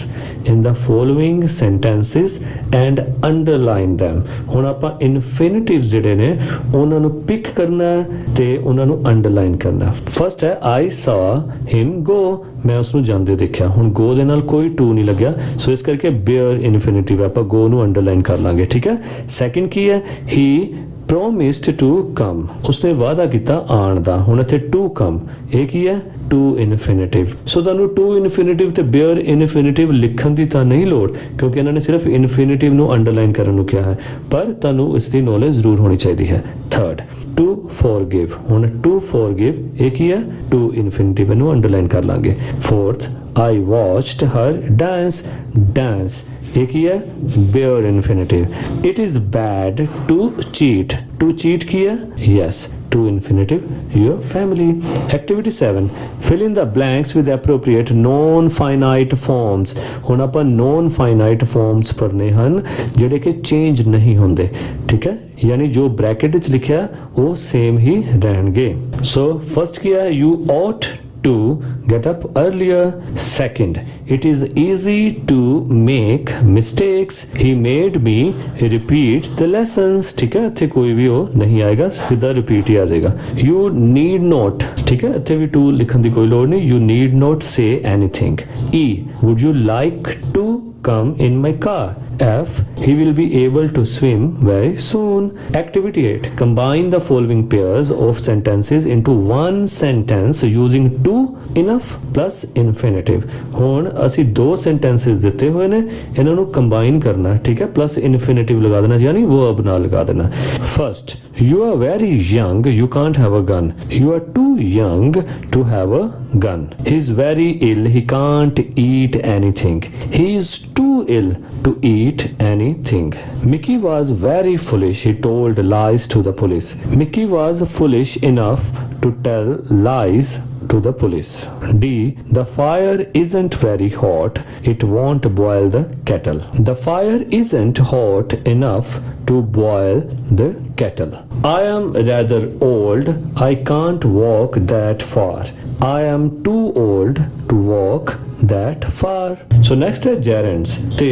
in the following sentences and underline them। ਹੁਣ ਆਪਾਂ infinitives ਜਿਹੜੇ ਨੇ ਉਹਨਾਂ ਨੂੰ ਪਿਕ ਕਰਨਾ ਤੇ ਉਹਨਾਂ ਨੂੰ ਅੰਡਰਲਾਈਨ ਕਰਨਾ। ਫਸਟ ਹੈ I saw him go, ਮੈਂ ਉਸ ਨੂੰ ਜਾਂਦੇ ਦੇਖਿਆ। ਹੁਣ go ਦੇ ਨਾਲ ਕੋਈ to ਨਹੀਂ ਲੱਗਿਆ, ਸੋ ਇਸ ਕਰਕੇ bare infinitive ਆਪਾਂ go ਨੂੰ ਅੰਡਰਲਾਈਨ ਕਰ ਲਾਂਗੇ, ਠੀਕ ਹੈ। ਸੈਕਿੰਡ ਕੀ ਹੈ, he promised to come, ਉਸਨੇ ਵਾਅਦਾ ਕੀਤਾ ਆਉਣ ਦਾ। ਹੁਣ ਇੱਥੇ to come, ਇਹ ਕੀ ਹੈ, to infinitive। ਸੋ ਤੁਹਾਨੂੰ to infinitive ਤੇ bare infinitive ਲਿਖਣ ਦੀ ਤਾਂ ਨਹੀਂ ਲੋੜ, ਕਿਉਂਕਿ ਇਹਨਾਂ ਨੇ ਸਿਰਫ infinitive ਨੂੰ ਅੰਡਰਲਾਈਨ ਕਰਨ ਨੂੰ ਕਿਹਾ ਹੈ, ਪਰ ਤੁਹਾਨੂੰ ਇਸ ਦੀ ਨੌਲੇਜ ਜ਼ਰੂਰ ਹੋਣੀ ਚਾਹੀਦੀ ਹੈ। ਥਰਡ, to forgive, ਹੁਣ to forgive ਇਹ ਕੀ ਹੈ, to infinitive, ਇਹਨੂੰ ਅੰਡਰਲਾਈਨ ਕਰ ਲਾਂਗੇ। Fourth, I watched her dance, dance ਇਹ ਕੀ ਹੈ, bare infinitive। It is bad to cheat, to cheat ਕੀ ਹੈ, yes, to infinitive, your family। Activity 7, fill in the blanks with appropriate non-finite forms। ਹੁਣ ਆਪਾਂ non-finite forms ਪੜ੍ਹਨੇ ਹਨ ਜਿਹੜੇ ਕਿ change ਨਹੀਂ ਹੁੰਦੇ, ਠੀਕ ਹੈ, ਯਾਨੀ ਜੋ ਬ੍ਰੈਕਟ ਵਿੱਚ ਲਿਖਿਆ ਉਹ ਸੇਮ ਹੀ ਰਹਿਣਗੇ। ਸੋ ਫਸਟ ਕੀ ਹੈ, you ought to get up earlier। Second, it is easy to make mistakes, he made me repeat the lessons। ठीक है, ਇੱਥੇ ਕੋਈ ਵੀ ਉਹ ਨਹੀਂ ਆਏਗਾ, ਸਿੱਧਾ repeat ਹੀ ਆ ਜਾਏਗਾ। You need not, ठीक है, ਇੱਥੇ ਵੀ to ਲਿਖਣ ਦੀ ਕੋਈ ਲੋੜ ਨਹੀਂ, you need not say anything। E, would you like to come in my car? F, he will be able to swim very soon। Activity 8, combine the following pairs of sentences into one sentence using to, enough plus infinitive। ਹੁਣ ਅਸੀਂ ਦੋ sentences ਦਿੱਤੇ ਹੋਏ ਨੇ, ਇਹਨਾਂ ਨੂੰ combine ਕਰਨਾ, ਠੀਕ ਹੈ, plus infinitive ਲਗਾ ਦੇਣਾ, ਯਾਨੀ verb ਨਾਲ ਲਗਾ ਦੇਣਾ। First, you are very young, you can't have a gun। You are too young to have a gun। He is very ill, he can't eat anything। He is too ill to eat anything। Mickey was very foolish, he told lies to the police। Mickey was foolish enough to tell lies to the police। D, the fire isn't very hot, it won't boil the kettle। The fire isn't hot enough to boil the kettle। I am rather old, I can't walk that far। I am too old to walk that far। So next ਹੈ gerunds। ਤੇ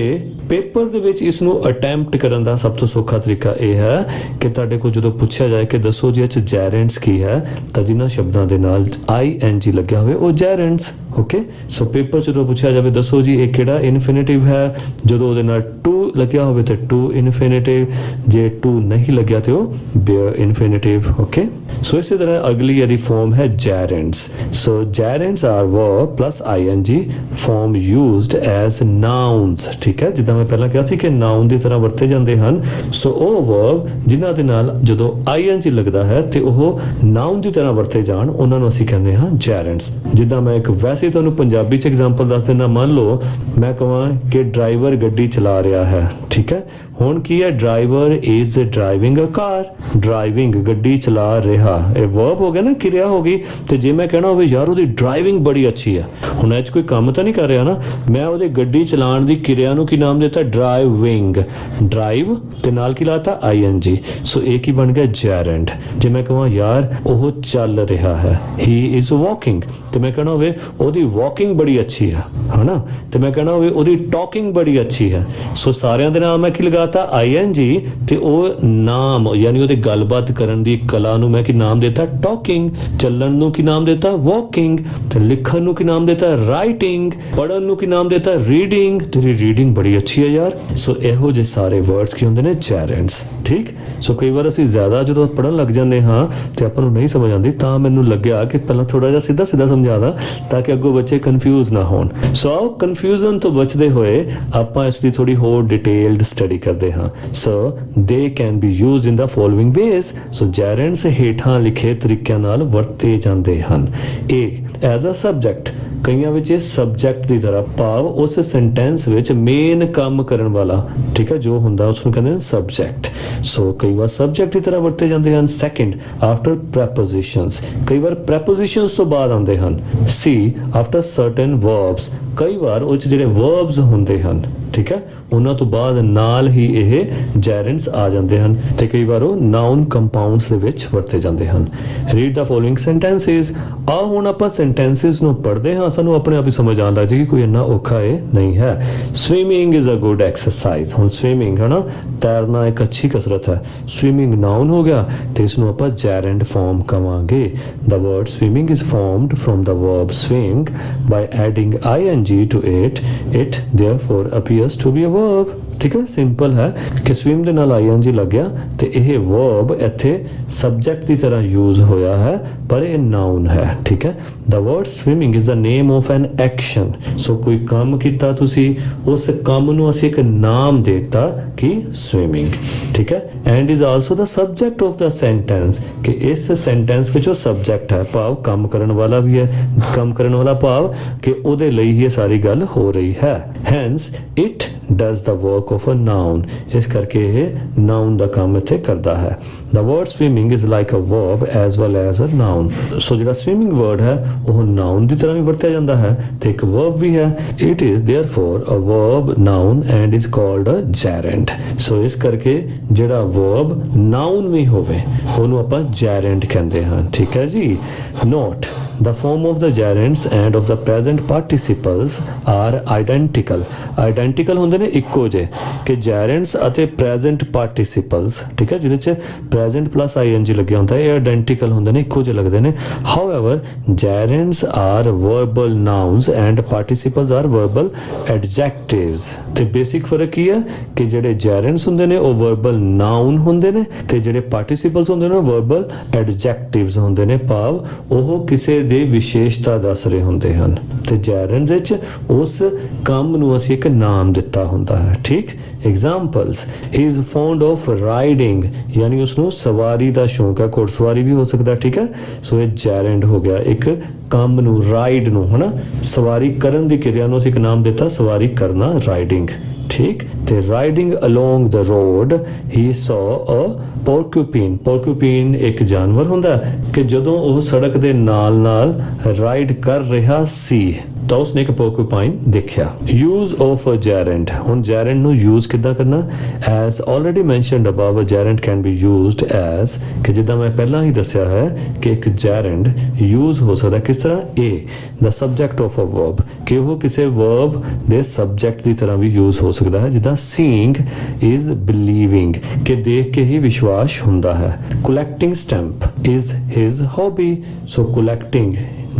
paper ਦੇ ਵਿੱਚ ਇਸ ਨੂੰ attempt ਕਰਨ ਦਾ ਸਭ ਤੋਂ ਸੌਖਾ ਤਰੀਕਾ ਇਹ ਹੈ ਕਿ ਤੁਹਾਡੇ ਕੋਲ ਜਦੋਂ ਪੁੱਛਿਆ ਜਾਏ ਕਿ ਦੱਸੋ ਜੀ ਇਹ 'ਚ gerunds ਕੀ ਹੈ, ਤਾਂ ਜਿਨ੍ਹਾਂ ਸ਼ਬਦਾਂ ਦੇ ਨਾਲ ing ਲੱਗਿਆ ਹੋਵੇ ਉਹ gerunds। ਓਕੇ, ਸੋ ਪੇਪਰ 'ਚ ਜਦੋਂ ਪੁੱਛਿਆ ਜਾਵੇ ਦੱਸੋ ਜੀ ਇਹ ਕਿਹੜਾ ਇਨਫਿਨਿਟਿਵ ਹੈ, ਜਦੋਂ ਉਹਦੇ ਨਾਲ to ਲੱਗਿਆ ਹੋਵੇ ਤੇ to ਇਨਫਿਨਿਟਿਵ, ਜੇ to ਨਹੀਂ ਲੱਗਿਆ ਤੇ ਉਹ bare ਇਨਫਿਨਿਟਿਵ। ਓਕੇ, ਸੋ ਇਸੇ ਤਰ੍ਹਾਂ ਅਗਲੀ ਜਿਹੜੀ ਫਾਰਮ ਹੈ gerunds। So gerunds are verb plus ing form used as nouns। ਠੀਕ ਹੈ, ਜਿੱਦਾਂ ਮੈਂ ਪਹਿਲਾਂ ਕਿਹਾ ਸੀ ਕਿ ਨਾਉਨ ਦੀ ਤਰ੍ਹਾਂ ਵਰਤੇ ਜਾਂਦੇ ਹਨ। ਸੋ ਉਹ ਵਰਬ ਜਿਨ੍ਹਾਂ ਦੇ ਨਾਲ ਜਦੋਂ ing ਲੱਗਦਾ ਹੈ ਤੇ ਉਹ ਨਾਉਨ ਦੀ ਤਰ੍ਹਾਂ ਵਰਤੇ ਜਾਣ, ਉਹਨਾਂ ਨੂੰ ਅਸੀਂ ਕਹਿੰਦੇ ਹਾਂ gerunds। ਜਿੱਦਾਂ ਮੈਂ ਇੱਕ ਵੈਸੇ ਤੁਹਾਨੂੰ ਪੰਜਾਬੀ 'ਚ ਐਗਜ਼ਾਮਪਲ ਦੱਸ ਦਿੰਦਾ, ਮੰਨ ਲਓ ਮੈਂ ਕਹਾਂ ਕਿ ਡਰਾਈਵਰ ਗੱਡੀ ਚਲਾ ਰਿਹਾ ਹੈ, ਠੀਕ ਹੈ, ਹੁਣ ਕੀ ਹੈ, driver is driving a car, driving ਗੱਡੀ ਚਲਾ ਰਿਹਾ, ਇਹ ਵਰਬ ਹੋ ਗਿਆ ਨਾ, ਕਿਰਿਆ ਹੋ ਗਈ। ਤੇ ਜੇ ਮੈਂ ਕਹਿਣਾ ਹੋਵੇ ਯਾਰ ਉਹਦੀ ਡਰਾਈਵਿੰਗ ਬੜੀ ਅੱਛੀ ਹੈ, ਹੁਣ ਇਹ 'ਚ ਕੋਈ ਕੰਮ ਤਾਂ ਨਹੀਂ ਕਰ ਰਿਹਾ ਨਾ, ਮੈਂ ਉਹਦੇ ਗੱਡੀ ਚਲਾਉਣ ਦੀ ਕਿਰਿਆ ਨੂੰ ਕੀ ਨਾਮ ਦਿੱਤਾ, ਡਰਾਈਵਿੰਗ, ਡਰਾਈਵ ਤੇ ਨਾਲ ਕੀ ਲਾਤਾ ing। ਸੋ ਇਹ ਕੀ ਬਣ ਗਿਆ, gerund। ਜੇ ਮੈਂ ਕਹਾਂ ਯਾਰ ਉਹ ਚੱਲ ਰਿਹਾ ਹੈ, he is walking, ਤੇ ਮੈਂ ਕਹਿਣਾ ਹੋਵੇ ਉਹਦੀ walking ਬੜੀ ਅੱਛੀ ਹੈ, ਹਨਾ, ਤੇ ਮੈਂ ਕਹਿਣਾ ਹੋਵੇ ਉਹਦੀ talking ਬੜੀ ਅੱਛੀ ਹੈ। ਸੋ ਸਾਰਿਆਂ ਦੇ ਨਾਮ ਮੈਂ ਕੀ ਲਗਾਤਾ ing, ਤੇ ਉਹ ਨਾਮ ਯਾਨੀ ਉਹਦੇ ਗੱਲਬਾਤ ਕਰਨ ਦੀ ਕਲਾ ਨੂੰ ਮੈਂ ਕੀ ਨਾਮ ਦਿੱਤਾ, talking। ਚੱਲਣ ਨੂੰ ਕੀ ਨਾਮ ਦਿੱਤਾ, walking। ਤੇ ਲਿਖਣ ਨੂੰ ਕੀ ਨਾਮ ਦਿੱਤਾ, writing। ਪੜ੍ਹਨ ਨੂੰ ਕੀ ਨਾਮ ਦਿੱਤਾ, reading। ਤੇਰੀ ਰੀਡਿੰਗ ਬੜੀ ਅੱਛੀ ਹੈ ਯਾਰ। ਸੋ ਇਹੋ ਜਿਹੇ ਸਾਰੇ ਵਰਡਸ ਕੀ ਹੁੰਦੇ ਨੇ, gerunds। ਠੀਕ, ਸੋ ਕਈ ਵਾਰ ਅਸੀਂ ਜ਼ਿਆਦਾ ਜਦੋਂ ਪੜ੍ਹਨ ਲੱਗ ਜਾਂਦੇ ਹਾਂ ਤੇ ਆਪਾਂ ਨੂੰ ਨਹੀਂ ਸਮਝ ਆਉਂਦੀ, ਤਾਂ ਮੈਨੂੰ ਲੱਗਿਆ ਕਿ ਪਹਿਲਾਂ ਥੋੜਾ ਜਿਹਾ ਸਿੱਧਾ ਸਮਝਾਦਾ ਤਾਂ ਕਿ ਅੱਗੋਂ ਬੱਚੇ ਕਨਫਿਊਜ਼ ਨਾ ਹੋਣ। ਸੋ ਆਓ ਕਨਫਿਊਜ਼ਨ ਤੋਂ ਬਚਦੇ ਹੋਏ ਆਪਾਂ ਇਸ ਦੀ ਥੋੜੀ ਹੋਰ ਡਿਟੇਲਡ ਸਟੱਡੀ ਕਰਦੇ ਹਾਂ। So they can be used in the following ways. So gerunds ਹੇਠਾਂ ਲਿਖੇ ਤਰੀਕਿਆਂ ਨਾਲ ਵਰਤੇ ਜਾਂਦੇ ਹਨ। A, ਐਜ਼ ਅ ਸਬਜੈਕਟ, ਕਈਆਂ ਵਿੱਚ ਇਹ ਸਬਜੈਕਟ ਦੀ ਤਰ੍ਹਾਂ, ਭਾਵ ਉਸ ਸੈਂਟੈਂਸ ਵਿੱਚ ਮੇਨ ਕੰਮ ਕਰਨ ਵਾਲਾ, ਠੀਕ ਹੈ, ਜੋ ਹੁੰਦਾ ਉਸ ਨੂੰ ਕਹਿੰਦੇ ਨੇ ਸਬਜੈਕਟ। ਸੋ ਕਈ ਵਾਰ ਸਬਜੈਕਟ ਦੀ ਤਰ੍ਹਾਂ ਵਰਤੇ ਜਾਂਦੇ ਹਨ। ਸੈਕਿੰਡ, ਆਫਟਰ ਪ੍ਰੈਪੋਜੀਸ਼ਨਸ, ਕਈ ਵਾਰ ਪ੍ਰੈਪੋਜੀਸ਼ਨਸ ਤੋਂ ਬਾਅਦ ਆਉਂਦੇ ਹਨ। ਸੀ, ਆਫਟਰ ਸਰਟਨ ਵਰਬਸ, ਕਈ ਵਾਰ ਉਹ 'ਚ ਜਿਹੜੇ ਵਰਬਸ ਹੁੰਦੇ ਹਨ, ਠੀਕ ਹੈ, ਉਹਨਾਂ ਤੋਂ ਬਾਅਦ ਨਾਲ ਹੀ ਇਹ ਜੈਰੈਂਡਸ ਆ ਜਾਂਦੇ ਹਨ, ਤੇ ਕਈ ਵਾਰ ਉਹ ਨਾਉਨ ਕੰਪਾਊਂਡਸ ਦੇ ਵਿੱਚ ਵਰਤੇ ਜਾਂਦੇ ਹਨ। Read the following sentences. ਆਓ ਹੁਣ ਆਪਾਂ ਸੈਂਟੈਂਸਸ ਨੂੰ ਪੜ੍ਹਦੇ ਹਾਂ, ਸਾਨੂੰ ਆਪਣੇ ਆਪ ਹੀ ਸਮਝ ਆਉਣ ਲੱਗ ਜਾਏਗੀ, ਕੋਈ ਇੰਨਾ ਔਖਾ ਇਹ ਨਹੀਂ ਹੈ। Swimming is a good exercise. ਹੁਣ ਸਵੀਮਿੰਗ ਹੈ ਨਾ, ਤੈਰਨਾ ਇੱਕ ਅੱਛੀ ਕਸਰਤ ਹੈ। ਸਵੀਮਿੰਗ ਨਾਉਨ ਹੋ ਗਿਆ ਤੇ ਇਸ ਨੂੰ ਆਪਾਂ ਜੈਰੈਂਡ ਫਾਰਮ ਕਵਾਂਗੇ। The word swimming is formed from the verb swing by adding ing to it, it therefore appears to be a verb। ਠੀਕ ਹੈ, ਸਿੰਪਲ ਹੈ ਕਿ ਸਵਿਮ ਦੇ ਨਾਲ ing ਲੱਗ ਗਿਆ ਤੇ ਇਹ ਵਰਬ ਇੱਥੇ ਸਬਜੈਕਟ ਦੀ ਤਰ੍ਹਾਂ ਯੂਜ਼ ਹੋਇਆ ਹੈ, ਪਰ ਇਹ ਨਾਉਨ ਹੈ। ਠੀਕ ਹੈ, the word swimming is the name of an action. So ਕੋਈ ਕੰਮ ਕੀਤਾ ਤੁਸੀਂ, ਉਸ ਕੰਮ ਨੂੰ ਅਸੀਂ ਇੱਕ ਨਾਮ ਦੇਤਾ ਕਿ ਸਵਿਮਿੰਗ। ਠੀਕ ਹੈ, and is also the subject of the sentence, ਕਿ ਇਸ ਸੈਂਟੈਂਸ ਵਿੱਚ ਉਹ ਸਬਜੈਕਟ ਹੈ, ਭਾਵ ਕੰਮ ਕਰਨ ਵਾਲਾ ਵੀ ਹੈ। ਕੰਮ ਕਰਨ ਵਾਲਾ ਭਾਵ ਕਿ ਉਹਦੇ ਲਈ ਹੀ ਇਹ ਸਾਰੀ ਗੱਲ ਹੋ ਰਹੀ ਹੈ। Hence it does the work of a noun, ਇਸ ਕਰਕੇ ਇਹ ਨਾਉਨ ਦਾ ਕੰਮ ਇੱਥੇ ਕਰਦਾ ਹੈ। the word swimming is like a verb as well as a noun। ਸੋ ਜਿਹੜਾ swimming word ਹੈ ਉਹ ਨਾਉਨ ਦੀ ਤਰ੍ਹਾਂ ਵੀ ਵਰਤਿਆ ਜਾਂਦਾ ਹੈ ਤੇ ਇੱਕ verb ਵੀ ਹੈ। it is therefore a verb noun and is called a gerund। ਸੋ ਇਸ ਕਰਕੇ ਜਿਹੜਾ verb ਨਾਉਨ ਵੀ ਹੋਵੇ ਉਹਨੂੰ ਆਪਾਂ gerund ਕਹਿੰਦੇ ਹਾਂ। ਠੀਕ ਹੈ ਜੀ। note, the form of the gerunds and of the present participles are identical। identical ਹੁੰਦੇ ਨੇ ਇੱਕੋ ਜਿਹੇ, ਕਿ gerunds ਅਤੇ present participles, ਠੀਕ ਹੈ, ਜਿਹਦੇ 'ਚ present plus ing ਲੱਗਿਆ ਹੁੰਦਾ ਹੈ, ਇਹ identical ਹੁੰਦੇ ਨੇ, ਇੱਕੋ ਜਿਹੇ ਲੱਗਦੇ ਨੇ। however gerunds are verbal nouns and participles are verbal adjectives। ਤੇ ਬੇਸਿਕ ਫਰਕ ਕੀ ਹੈ ਕਿ ਜਿਹੜੇ gerunds ਹੁੰਦੇ ਨੇ ਉਹ verbal noun ਹੁੰਦੇ ਨੇ ਤੇ ਜਿਹੜੇ participles ਹੁੰਦੇ ਨੇ ਉਹ verbal adjectives ਹੁੰਦੇ ਨੇ, ਭਾਵ ਉਹ ਕਿਸੇ ਦੇ ਵਿਸ਼ੇਸ਼ਤਾ ਦੱਸ ਰਹੇ ਹੁੰਦੇ ਹਨ ਤੇ gerunds ਵਿੱਚ ਉਸ ਕੰਮ ਨੂੰ ਅਸੀਂ ਇੱਕ ਨਾਮ ਦਿੱਤਾ ਹੁੰਦਾ ਹੈ। ਠੀਕ, examples, he is fond of riding, ਯਾਨੀ ਉਸਨੂੰ ਸਵਾਰੀ ਦਾ ਸ਼ੌਂਕ ਹੈ, ਘੋੜਸਵਾਰੀ ਵੀ ਹੋ ਸਕਦਾ। ਠੀਕ ਹੈ, ਸੋ ਇਹ gerund ਹੋ ਗਿਆ, ਇੱਕ ਕੰਮ ਨੂੰ, ਰਾਈਡ ਨੂੰ, ਹਨਾ, ਸਵਾਰੀ ਕਰਨ ਦੀ ਕਿਰਿਆ ਨੂੰ ਅਸੀਂ ਇੱਕ ਨਾਮ ਦਿੱਤਾ, ਸਵਾਰੀ ਕਰਨਾ, ਰਾਈਡਿੰਗ। ਠੀਕ, ਤੇ ਰਾਈਡਿੰਗ ਅਲੋਂਗ ਦ ਰੋਡ ਹੀ ਸੌ ਅ ਪੋਰਕੂਪੀਨ। ਪੋਰਕੂਪੀਨ ਇੱਕ ਜਾਨਵਰ ਹੁੰਦਾ ਕਿ ਜਦੋਂ ਉਹ ਸੜਕ ਦੇ ਨਾਲ ਨਾਲ ਰਾਈਡ ਕਰ ਰਿਹਾ ਸੀ ਤਾਂ ਉਸਨੇ ਇੱਕ ਪੋਰਕੂਪਾਈਨ ਦੇਖਿਆ। Use of a gerund. ਹੁਣ ਜੈਰੈਂਡ ਨੂੰ ਯੂਜ਼ ਕਿੱਦਾਂ ਕਰਨਾ? As already mentioned above, a gerund can be used as, ਕਿ ਜਿੱਦਾਂ ਮੈਂ ਪਹਿਲਾਂ ਹੀ ਦੱਸਿਆ ਹੈ ਕਿ ਇੱਕ ਜੈਰੈਂਡ ਯੂਜ਼ ਹੋ ਸਕਦਾ ਕਿਸ ਤਰ੍ਹਾਂ? ਏ, ਦਾ ਸਬਜੈਕਟ ਆਫ ਅ ਵਰਬ, ਕਿ ਉਹ ਕਿਸੇ ਵਰਬ ਦੇ ਸਬਜੈਕਟ ਦੀ ਤਰ੍ਹਾਂ ਵੀ ਯੂਜ਼ ਹੋ ਸਕਦਾ ਹੈ, ਜਿੱਦਾਂ ਸੀਇੰਗ ਇਜ਼ ਬਿਲੀਵਿੰਗ, ਕਿ ਦੇਖ ਕੇ ਹੀ ਵਿਸ਼ਵਾਸ ਹੁੰਦਾ ਹੈ। Collecting stamp is his hobby, so collecting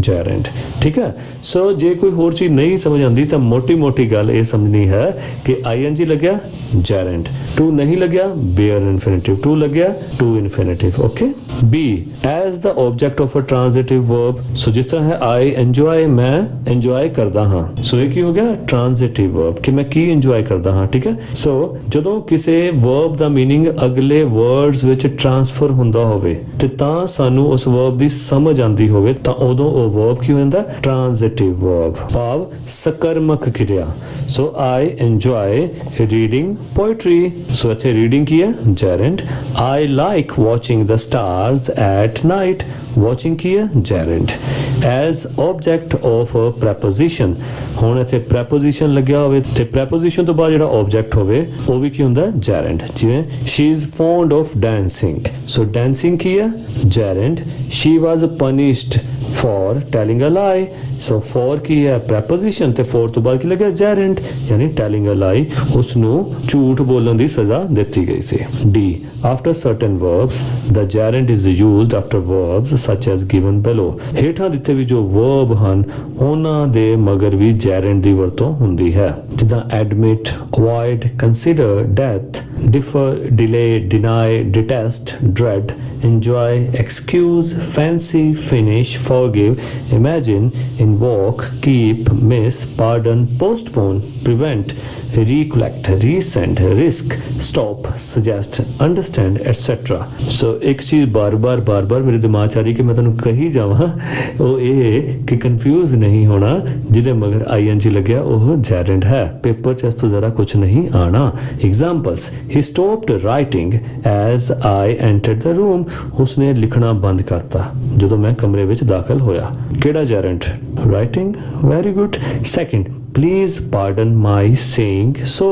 gerund। ਠੀਕ ਹੈ, ਸੋ ਜੇ ਕੋਈ ਹੋਰ ਚੀਜ਼ ਨਹੀਂ ਸਮਝ ਆਉਂਦੀ ਤਾਂ ਮੋਟੀ ਗੱਲ ਇਹ ਸਮਝਣੀ ਹੈ ਕਿ ing ਲੱਗਿਆ gerund, to ਨਹੀਂ ਲੱਗਿਆ bare infinitive, to ਲੱਗਿਆ to infinitive। Okay. B, as the object of a transitive verb, ਸੋ ਜਿਸ ਤਰ੍ਹਾਂ ਹੈ I enjoy, ਮੈਂ enjoy ਕਰਦਾ ਹਾਂ, ਸੋ ਇਹ ਕੀ ਹੋ ਗਿਆ? transitive verb, ਕਿ ਮੈਂ ਕੀ enjoy ਕਰਦਾ ਹਾਂ। ਠੀਕ ਹੈ, ਸੋ ਜਦੋਂ ਕਿਸੇ verb ਦਾ meaning ਅਗਲੇ words ਵਿੱਚ transfer ਹੁੰਦਾ ਹੋਵੇ ਤੇ ਤਾਂ ਸਾਨੂੰ ਉਸ verb ਦੀ ਸਮਝ ਆਉਂਦੀ ਹੋਵੇ ਤਾਂ ਉਦੋਂ ਉਹ verb ਕੀ ਹੋ ਜਾਂਦਾ? transitive verb, ਭਾਵ ਸਕਰਮਕ ਕਿਰਿਆ। ਸੋ I enjoy reading poetry, ਸੋ ਇੱਥੇ reading ਕੀ ਹੈ? gerund। I like watching the stars at night, watching ਕੀ ਹੈ? gerund। as object of a preposition, ਹੁਣ ਇੱਥੇ preposition ਲੱਗਿਆ ਹੋਵੇ ਤੇ preposition ਤੋਂ ਬਾਅਦ ਜਿਹੜਾ object ਹੋਵੇ ਉਹ ਵੀ ਕੀ ਹੁੰਦਾ? gerund। ਜਿਵੇਂ she is fond of dancing, so dancing ਕੀ ਹੈ? gerund। she was punished for telling a lie, so for ਕੀ ਹੈ? preposition ਤੇ for ਤੋਂ ਬਾਅਦ ਕੀ ਲੱਗਿਆ? gerund, ਯਾਨੀ telling a lie, ਉਸ ਨੂੰ ਝੂਠ ਬੋਲਣ ਦੀ ਸਜ਼ਾ ਦਿੱਤੀ ਗਈ ਸੀ। D, after certain verbs the gerund is used after verbs such as given below, ਹੇਠਾਂ ਦਿੱਤੇ ਵੀ ਜੋ verb ਹਨ ਉਹਨਾਂ ਦੇ ਮਗਰ ਵੀ gerund ਦੀ ਵਰਤੋਂ ਹੁੰਦੀ ਹੈ, ਜਿੱਦਾਂ admit, avoid, consider, death, defer, delay, deny, detest, dread, enjoy, excuse, fancy, finish, forgive, imagine, invoke, keep, miss, pardon, postpone, prevent, recollect, resend, risk, stop, suggest, understand, etc. सो एक चीज़ बार बार मेरे दिमाग 'ਚ आ रही कि मैं ਤੁਹਾਨੂੰ ਕਹੀ ਜਾਵਾਂ ਉਹ ਇਹ ਕਿ ਕਨਫਿਊਜ਼ ਨਹੀਂ ਹੋਣਾ ਜਿਹਦੇ ਮਗਰ ing ਲੱਗਿਆ ਉਹ ਜੈਰੈਂਡ ਹੈ ਪੇਪਰ 'ਚ ਇਸ ਤੋਂ ਜ਼ਿਆਦਾ ਕੁਝ ਨਹੀਂ ਆਣਾ examples he stopped writing as I entered the room ਉਸਨੇ ਲਿਖਣਾ ਬੰਦ ਕਰਤਾ ਜਦੋਂ ਮੈਂ ਕਮਰੇ ਵਿੱਚ ਦਾਖਲ ਹੋਇਆ ਕਿਹੜਾ gerund writing very good second Please pardon my saying so.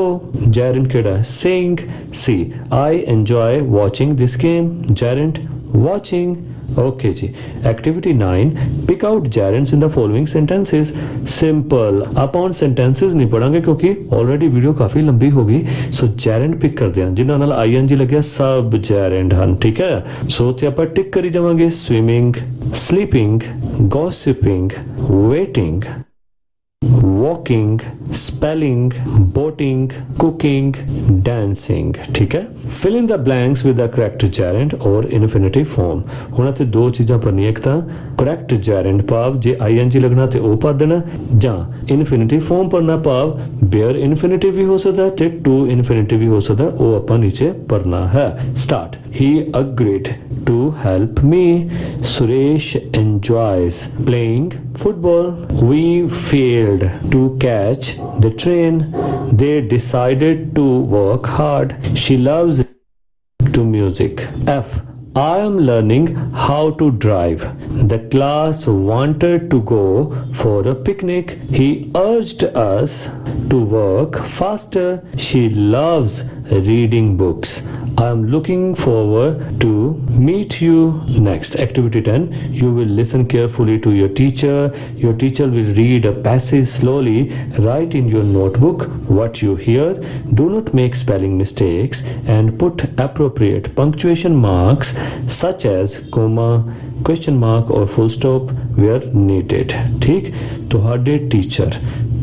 Gerund keda saying. C. I enjoy watching this game. Gerund watching. Okay जी. Activity 9. Pick out gerunds in the following sentences. Simple. आप on sentences नहीं पढ़ांगे क्योंकि already video काफ़ी लंबी होगी. So gerund pick कर दिया. जिन्हों नाल ing लगे सब gerund हन. ठीक है. So ते आप tick करी जावांगे. Swimming, sleeping, gossiping, waiting, walking, spelling, boating, cooking, dancing. ठीक है fill in the blanks with the correct gerund or infinitive form ਹੁਣ ਇੱਥੇ ਦੋ ਚੀਜ਼ਾਂ ਭਰਨੀਆਂ ਇੱਕ ਤਾਂ correct gerund ਭਾਵ ਜੇ ing ਲੱਗਣਾ ਤੇ ਉਹ ਭਰ ਦੇਣਾ ਜਾਂ infinitive form ਭਰਨਾ ਭਾਵ bare infinitive ਵੀ ਹੋ ਸਕਦਾ ਤੇ to infinitive ਵੀ ਹੋ ਸਕਦਾ ਉਹ ਆਪਾਂ ਨੀਚੇ ਭਰਨਾ ਹੈ start he agreed to help me Suresh enjoys playing football we failed to catch the train they decided to work hard she loves to music F I am learning how to drive the class wanted to go for a picnic he urged us to work faster she loves reading books I am looking forward to meet you next activity 10 you will listen carefully to your teacher will read a passage slowly write in your notebook what you hear do not make spelling mistakes and put appropriate punctuation marks such as comma question mark or full stop where needed ठीक ਤੁਹਾਡੇ teacher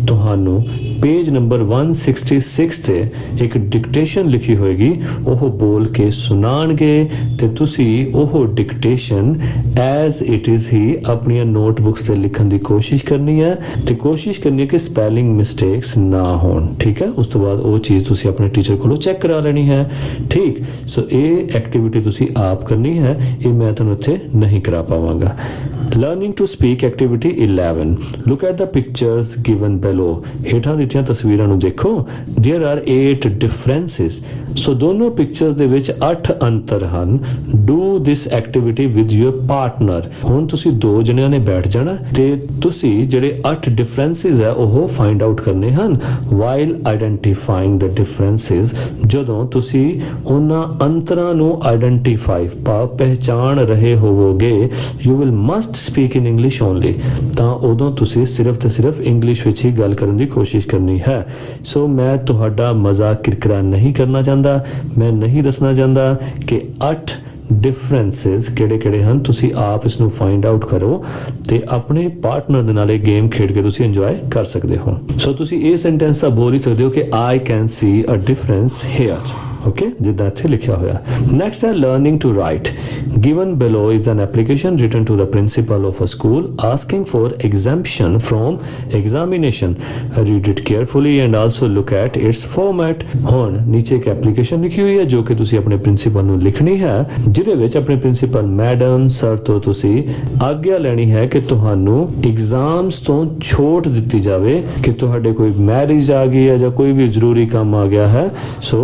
ਤੁਹਾਨੂੰ page number 166 ਤੇ ਇੱਕ dictation ਲਿਖੀ ਹੋਏਗੀ ਉਹ ਬੋਲ ਕੇ ਸੁਣਾਣਗੇ ਤੇ ਤੁਸੀਂ ਉਹ ਡਿਕਟੇਸ਼ਨ ਐਜ਼ ਇਟ ਇਜ਼ ਹੀ ਆਪਣੀਆਂ ਨੋਟਬੁੱਕਸ ਤੇ ਲਿਖਣ ਦੀ ਕੋਸ਼ਿਸ਼ ਕਰਨੀ ਹੈ ਤੇ ਕੋਸ਼ਿਸ਼ ਕਰਨੀ ਹੈ ਕਿ ਸਪੈਲਿੰਗ ਮਿਸਟੇਕਸ ਨਾ ਹੋਣ ਠੀਕ ਹੈ ਉਸ ਤੋਂ ਬਾਅਦ ਉਹ ਚੀਜ਼ ਤੁਸੀਂ ਆਪਣੇ ਟੀਚਰ ਕੋਲੋਂ ਚੈੱਕ ਕਰਾ ਲੈਣੀ ਹੈ ਠੀਕ ਸੋ ਇਹ ਐਕਟੀਵਿਟੀ ਤੁਸੀਂ ਆਪ ਕਰਨੀ ਹੈ ਇਹ ਮੈਂ ਤੁਹਾਨੂੰ ਇੱਥੇ ਨਹੀਂ ਕਰਾ ਪਾਵਾਂਗਾ Learning to speak activity 11 look at the pictures given below ਹੇਠਾਂ ਦਿੱਤੀਆਂ ਤਸਵੀਰਾਂ ਨੂੰ ਦੇਖੋ there are 8 differences so ਦੋਨੋਂ ਪਿਕਚਰਸ ਦੇ ਵਿੱਚ 8 ਅੰਤਰ ਹਨ do this activity with your partner ਹੁਣ ਤੁਸੀਂ ਦੋ ਜਣਿਆਂ ਨੇ ਬੈਠ ਜਾਣਾ ਤੇ ਤੁਸੀਂ ਜਿਹੜੇ 8 differences ਹੈ ਉਹ find out ਕਰਨੇ ਹਨ while identifying the differences ਜਦੋਂ ਤੁਸੀਂ ਉਹਨਾਂ ਅੰਤਰਾਂ ਨੂੰ identify ਪਹਿਚਾਣ ਰਹੇ ਹੋਵੋਗੇ you will must speak in English only ਤਾਂ ਉਦੋਂ ਤੁਸੀਂ ਸਿਰਫ ਤੇ ਸਿਰਫ ਇੰਗਲਿਸ਼ ਵਿੱਚ ਹੀ ਗੱਲ ਕਰਨ ਦੀ ਕੋਸ਼ਿਸ਼ ਕਰਨੀ ਹੈ ਸੋ ਮੈਂ ਤੁਹਾਡਾ ਮਜ਼ਾਕ ਕਿਰਕਰਾ ਨਹੀਂ ਕਰਨਾ ਚਾਹੁੰਦਾ ਮੈਂ ਨਹੀਂ ਦੱਸਣਾ ਚਾਹੁੰਦਾ ਕਿ 8 ਡਿਫਰੈਂਸਸ ਕਿਹੜੇ ਹਨ ਤੁਸੀਂ ਆਪ ਇਸ ਨੂੰ ਫਾਈਂਡ ਆਊਟ ਕਰੋ ਤੇ ਆਪਣੇ ਪਾਰਟਨਰ ਦੇ ਨਾਲ ਇਹ ਗੇਮ ਖੇਡ ਕੇ ਤੁਸੀਂ ਇੰਜੋਏ ਕਰ ਸਕਦੇ ਹੋ ਸੋ ਤੁਸੀਂ ਇਹ ਸੈਂਟੈਂਸ ਤਾਂ ਬੋਲ ਹੀ ਸਕਦੇ ਹੋ ਕਿ I can see a difference here okay ਜਿੱਦਾਂ ਇੱਥੇ ਲਿਖਿਆ ਹੋਇਆ next ਹੈ learning to write given below is an application written to the principal of a school asking for exemption from examination read it carefully and also look at its format ਹੁਣ ਨੀਚੇ ਇੱਕ application ਲਿਖੀ ਹੋਈ ਹੈ ਜੋ ਕਿ ਤੁਸੀਂ ਆਪਣੇ ਪ੍ਰਿੰਸੀਪਲ ਨੂੰ ਲਿਖਣੀ ਹੈ ਜਿਹਦੇ ਵਿੱਚ ਆਪਣੇ ਪ੍ਰਿੰਸੀਪਲ ਮੈਡਮ ਸਰ ਤੋਂ ਤੁਸੀਂ ਆਗਿਆ ਲੈਣੀ ਹੈ ਕਿ ਤੁਹਾਨੂੰ ਐਗਜ਼ਾਮਸ ਤੋਂ ਛੋਟ ਦਿੱਤੀ ਜਾਵੇ ਕਿ ਤੁਹਾਡੇ ਕੋਈ ਮੈਰਿਜ ਆ ਗਈ ਹੈ ਜਾਂ ਕੋਈ ਵੀ ਜ਼ਰੂਰੀ ਕੰਮ ਆ ਗਿਆ ਹੈ ਸੋ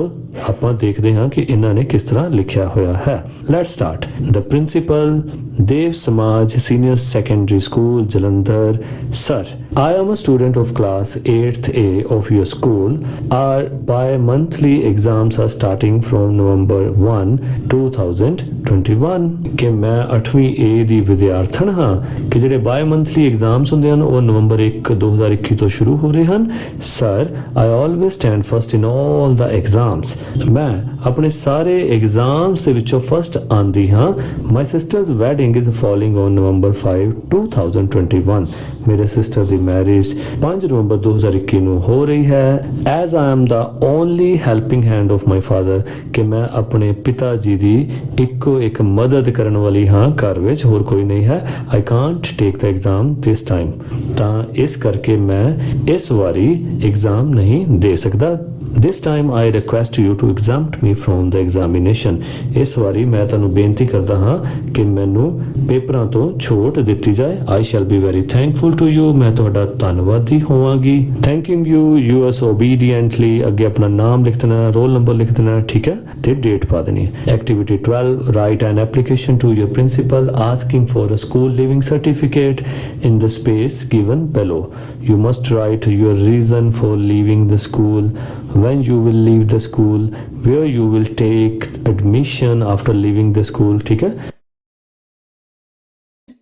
ਆਪਾਂ ਦੇਖਦੇ ਹਾਂ ਕਿ ਇਹਨਾਂ ਨੇ ਕਿਸ ਤਰ੍ਹਾਂ ਲਿਖਿਆ ਹੋਇਆ ਹੈ ਲੈਟਸ ਸਟਾਰਟ ਦ ਪ੍ਰਿੰਸੀਪਲ ਦੇਵ ਸਮਾਜ senior secondary school Jalandhar sir I am a student of class 8th A of your school. Our bi-monthly exams are starting from November 1, 2021. ਕਿ ਮੈਂ 8ਵੀਂ A ਦੀ ਵਿਦਿਆਰਥਣ ਹਾਂ ਕਿ ਜਿਹੜੇ bi-monthly exams ਹੁੰਦੇ ਹਨ ਉਹ ਨਵੰਬਰ 1, 2021 ਤੋਂ ਸ਼ੁਰੂ ਹੋ ਰਹੇ ਹਨ sir I always stand first in all the exams. ਮੈਂ ਆਪਣੇ ਸਾਰੇ ਐਗਜ਼ਾਮਸ ਦੇ ਵਿੱਚੋਂ ਫਸਟ ਆਂਦੀ ਹਾਂ My sister's wedding wedding is falling on November 5 2021 ਮੇਰੇ ਸਿਸਟਰ ਦੀ ਮੈਰਿਜ 5 ਨਵੰਬਰ 2021 ਨੂੰ ਹੋ ਰਹੀ ਹੈ as I am the only helping hand of my father ਕਿ ਮੈਂ ਆਪਣੇ ਪਿਤਾ ਜੀ ਦੀ ਇੱਕੋ ਇੱਕ ਮਦਦ ਕਰਨ ਵਾਲੀ ਹਾਂ ਘਰ ਵਿੱਚ ਹੋਰ ਕੋਈ ਨਹੀਂ ਹੈ I can't take the exam this time ਤਾਂ ਇਸ ਕਰਕੇ ਮੈਂ ਇਸ ਵਾਰੀ ਐਗਜ਼ਾਮ ਨਹੀਂ ਦੇ ਸਕਦਾ This time I request you to exempt me from the examination. ਇਸ ਵਾਰੀ ਮੈਂ ਤੁਹਾਨੂੰ ਬੇਨਤੀ ਕਰਦਾ ਹਾਂ ਕਿ ਮੈਨੂੰ ਪੇਪਰਾਂ ਤੋਂ ਛੋਟ ਦਿੱਤੀ ਜਾਏ I shall be very thankful to you. ਮੈਂ ਤੁਹਾਡਾ ਧੰਨਵਾਦੀ ਹੋਵਾਂਗੀ thanking you yours obediently ਅੱਗੇ ਆਪਣਾ ਨਾਮ ਲਿਖ ਦੇਣਾ ਰੋਲ ਨੰਬਰ ਲਿਖ ਦੇਣਾ ਠੀਕ ਹੈ ਤੇ ਡੇਟ ਪਾ ਦੇਣੀ Activity 12 write an application to your principal asking for a school leaving certificate in the space given below. You must write your reason for leaving the school when you will leave the school where you will take admission after leaving the school ਠੀਕ ਹੈ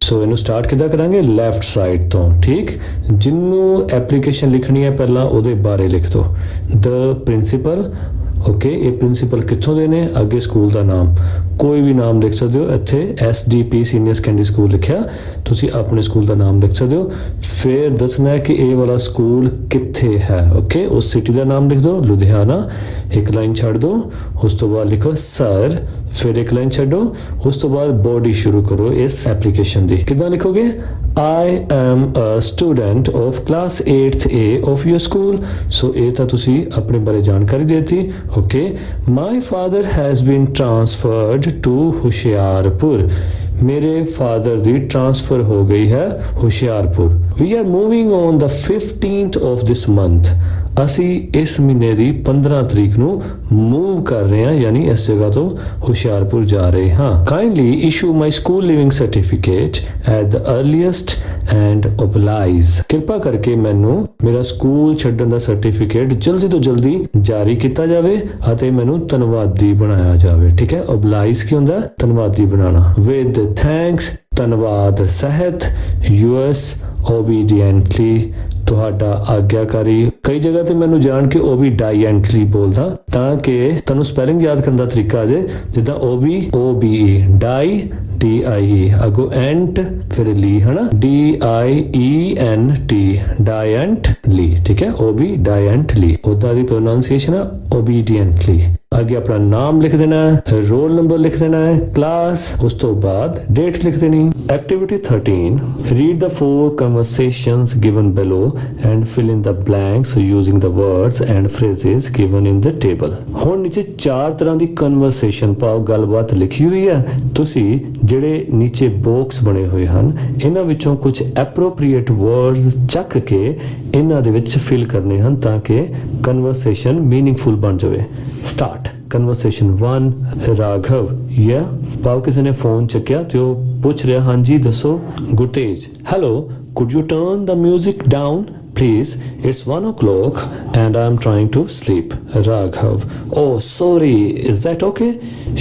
ਸੋ ਇਹਨੂੰ start ਕਿੱਦਾਂ ਕਰਾਂਗੇ left side ਤੋਂ ਠੀਕ ਜਿਹਨੂੰ application ਲਿਖਣੀ ਹੈ ਪਹਿਲਾਂ ਉਹਦੇ ਬਾਰੇ ਲਿਖ ਦਿਓ ਦ ਪ੍ਰਿੰਸੀਪਲ ਓਕੇ ਇਹ ਪ੍ਰਿੰਸੀਪਲ ਕਿੱਥੋਂ ਦੇ ਨੇ ਅੱਗੇ ਸਕੂਲ ਦਾ ਨਾਮ ਕੋਈ ਵੀ ਨਾਮ ਲਿਖ ਸਕਦੇ ਹੋ ਇੱਥੇ SDP ਸੀਨੀਅਰ ਸੈਕੰਡਰੀ ਸਕੂਲ ਲਿਖਿਆ ਤੁਸੀਂ ਆਪਣੇ ਸਕੂਲ ਦਾ ਨਾਮ ਲਿਖ ਸਕਦੇ ਹੋ ਫਿਰ ਦੱਸਣਾ ਹੈ ਕਿ ਇਹ ਵਾਲਾ ਸਕੂਲ ਕਿੱਥੇ ਹੈ ਓਕੇ ਉਸ ਸਿਟੀ ਦਾ ਨਾਮ ਲਿਖ ਦਿਓ ਲੁਧਿਆਣਾ ਇੱਕ ਲਾਈਨ ਛੱਡ ਦਿਓ ਉਸ ਤੋਂ ਬਾਅਦ ਲਿਖੋ ਸਰ ਫਿਰ ਇੱਕ ਲਾਈਨ ਛੱਡੋ ਉਸ ਤੋਂ ਬਾਅਦ ਬੋਡੀ ਸ਼ੁਰੂ ਕਰੋ ਇਸ ਐਪਲੀਕੇਸ਼ਨ ਦੀ ਕਿੱਦਾਂ ਲਿਖੋਗੇ I am a student of class 8th A of your school ਸੋ ਇਹ ਤਾਂ ਤੁਸੀਂ ਆਪਣੇ ਬਾਰੇ ਜਾਣਕਾਰੀ ਦੇਤੀ okay my father has been transferred to Hoshiarpur ਮੇਰੇ ਫਾਦਰ ਦੀ ਟ੍ਰਾਂਸਫਰ ਹੋ ਗਈ ਹੈ Hoshiarpur we are moving on the 15th of this month ਅਸੀਂ ਇਸ ਮਹੀਨੇ ਦੀ 15 ਤਰੀਕ ਨੂੰ ਮੂਵ ਕਰ ਰਹੇ ਹਾਂ ਯਾਨੀ ਇਸ ਜਗ੍ਹਾ ਤੋਂ ਹੁਸ਼ਿਆਰਪੁਰ ਜਾ ਰਹੇ ਹਾਂ kindly issue my school leaving certificate at the earliest and oblige ਕਿਰਪਾ ਕਰਕੇ ਮੈਨੂੰ ਮੇਰਾ ਸਕੂਲ ਛੱਡਣ ਦਾ ਸਰਟੀਫਿਕੇਟ ਜਲਦੀ ਤੋਂ ਜਲਦੀ ਜਾਰੀ ਕੀਤਾ ਜਾਵੇ ਅਤੇ ਮੈਨੂੰ ਧੰਨਵਾਦੀ ਬਣਾਇਆ ਜਾਵੇ ਠੀਕ ਹੈ oblige ਕੀ ਹੁੰਦਾ ਧੰਨਵਾਦੀ ਬਣਾਉਣਾ with thanks ਧੰਨਵਾਦ ਸਹਿਤ yours obediently ਤੁਹਾਡਾ ਆਗਿਆਕਾਰੀ ਕਈ ਜਗ੍ਹਾ ਤੇ ਮੈਨੂੰ ਜਾਣ ਕੇ ਉਹ ਵੀ ਡਾਈਐਂਟਲੀ ਬੋਲਦਾ ਤਾਂ ਕਿ ਤੁਹਾਨੂੰ ਸਪੈਲਿੰਗ ਯਾਦ ਕਰਨ ਦਾ ਤਰੀਕਾ ਆ ਜਾਏ ਜਿੱਦਾਂ OBE ਡਾਈ DIE ਅਗੋ ਐਂਟ ਫਿਰ ਲੀ ਹਨਾ DIENT ਡਾਈਐਂਟਲੀ ਠੀਕ ਹੈ OB ਡਾਈਐਂਟਲੀ ਉਹਦਾ ਦੀ ਪ੍ਰੋਨਾਂਸੀਏਸ਼ਨ ਹੈ obediently ਅੱਗੇ ਆਪਣਾ ਨਾਮ ਲਿਖ ਦੇਣਾ ਹੈ ਰੋਲ ਨੰਬਰ ਲਿਖ ਦੇਣਾ ਹੈ ਕਲਾਸ ਉਸ ਤੋਂ ਬਾਅਦ ਡੇਟ ਲਿਖ ਦੇਣੀ activity 13 read the 4 conversations given below and fill in the blanks using the words and phrases given in the table ਹੁਣ ਨੀਚੇ ਚਾਰ ਤਰ੍ਹਾਂ ਦੀ ਕਨਵਰਸੇਸ਼ਨ ਪਾਓ ਗੱਲਬਾਤ ਲਿਖੀ ਹੋਈ ਹੈ ਤੁਸੀਂ ਜਿਹੜੇ ਨੀਚੇ ਬਾਕਸ ਬਣੇ ਹੋਏ ਹਨ ਇਹਨਾਂ ਵਿੱਚੋਂ ਕੁਝ ਐਪਰੋਪ੍ਰੀਏਟ ਵਰਡਸ ਚੱਕ ਕੇ ਇਹਨਾਂ ਦੇ ਵਿੱਚ ਫਿਲ ਕਰਨੇ ਹਨ ਤਾਂ ਕਿ ਕਨਵਰਸੇਸ਼ਨ ਮੀਨਿੰਗਫੁਲ ਬਣ ਜਾਵੇ ਸਟਾਰਟ Conversation 1 ਰਾਘਵ ਪਾਓ ਕਿਸੇ ਨੇ ਫੋਨ ਚੱਕਿਆ ਤੇ ਉਹ ਪੁੱਛ ਰਿਹਾ ਹਾਂਜੀ ਦੱਸੋ Gurtej hello could you turn the music down please it's 1 o'clock and I'm trying to sleep Raghav oh sorry is that okay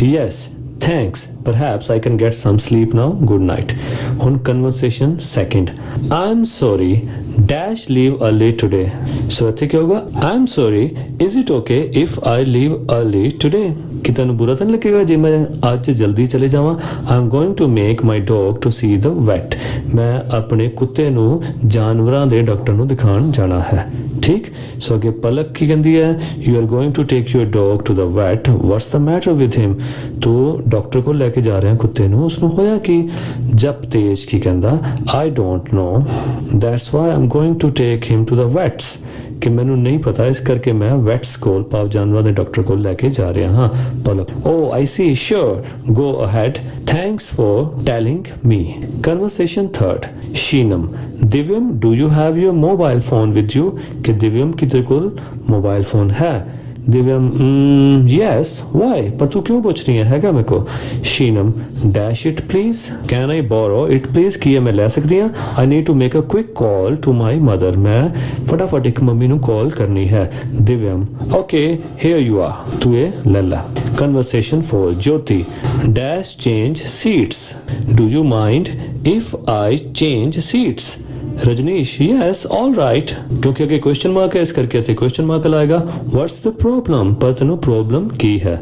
yes thanks perhaps I can get some sleep now good night ਹੁਣ conversation second I'm sorry dash leave early today so ਇੱਥੇ ਕੀ ਹੋਗਾ I'm sorry is it okay if I leave early today ਕਿ ਤੁਹਾਨੂੰ ਬੁਰਾ ਤਾਂ ਨਹੀਂ ਲੱਗੇਗਾ ਜੇ ਮੈਂ ਅੱਜ ਜਲਦੀ ਚਲੇ ਜਾਵਾਂ I'm going to make my dog to see the vet ਮੈਂ ਆਪਣੇ ਕੁੱਤੇ ਨੂੰ ਜਾਨਵਰਾਂ ਦੇ ਡਾਕਟਰ ਨੂੰ ਦਿਖਾਉਣ ਜਾਣਾ ਹੈ ਠੀਕ ਸੋ ਅੱਗੇ ਪਲਕ ਕੀ ਕਹਿੰਦੀ ਹੈ you are going to take your dog to the vet what's the matter with him ਤੂੰ ਡਾਕਟਰ ਕੋਲ ਲੈ ਕੇ ਜਾ ਰਿਹਾ ਕੁੱਤੇ ਨੂੰ ਉਸਨੂੰ ਹੋਇਆ ਕਿ ਜਪ ਤੇਜ ਕੀ ਕਹਿੰਦਾ I don't know that's why I'm going to take him to the vets ਕਿ ਮੈਨੂੰ ਨਹੀਂ ਪਤਾ ਇਸ ਕਰਕੇ ਮੈਂ ਵੈਟਸ ਕੋਲ ਪਾਵ ਜਾਨਵਰਾਂ ਦੇ ਡਾਕਟਰ ਕੋਲ ਲੈ ਕੇ ਜਾ ਰਿਹਾ ਹਾਂ ਪਲਕ oh I see sure go ahead thanks for telling me conversation third Shinam Divyam do you have your mobile phone with you ਕਿ ਦਿਵਿਅਮ ਕੀ ਤੇਰੇ ਕੋਲ ਮੋਬਾਈਲ ਫੋਨ ਹੈ Divyam yes why ਪਰ ਤੂੰ ਕਿਉਂ ਪੁੱਛ ਰਹੀ ਹੈਗਾ ਮੇਰੇ ਕੋ Shinam dash it please can I borrow it please ਕੀ ਮੈਂ ਲੈ ਸਕਦੀ ਹਾਂ I need to make a quick call to my mother ਮੈਂ ਫਟਾਫਟ ਇੱਕ ਮੰਮੀ ਨੂੰ ਕਾਲ ਕਰਨੀ ਹੈ Divyam okay here you are ਤੂੰ ਇਹ ਲੈ ਲੈ conversation 4 Jyoti dash change seats do you mind if I change seats Rajneesh yes all right, क्योंकि अगे क्वेश्चन मार्क है इस करके इत्थे क्वेश्चन मार्क लाएगा। व्हाट्स द प्रॉब्लम, पर तैनूं प्रॉब्लम की है।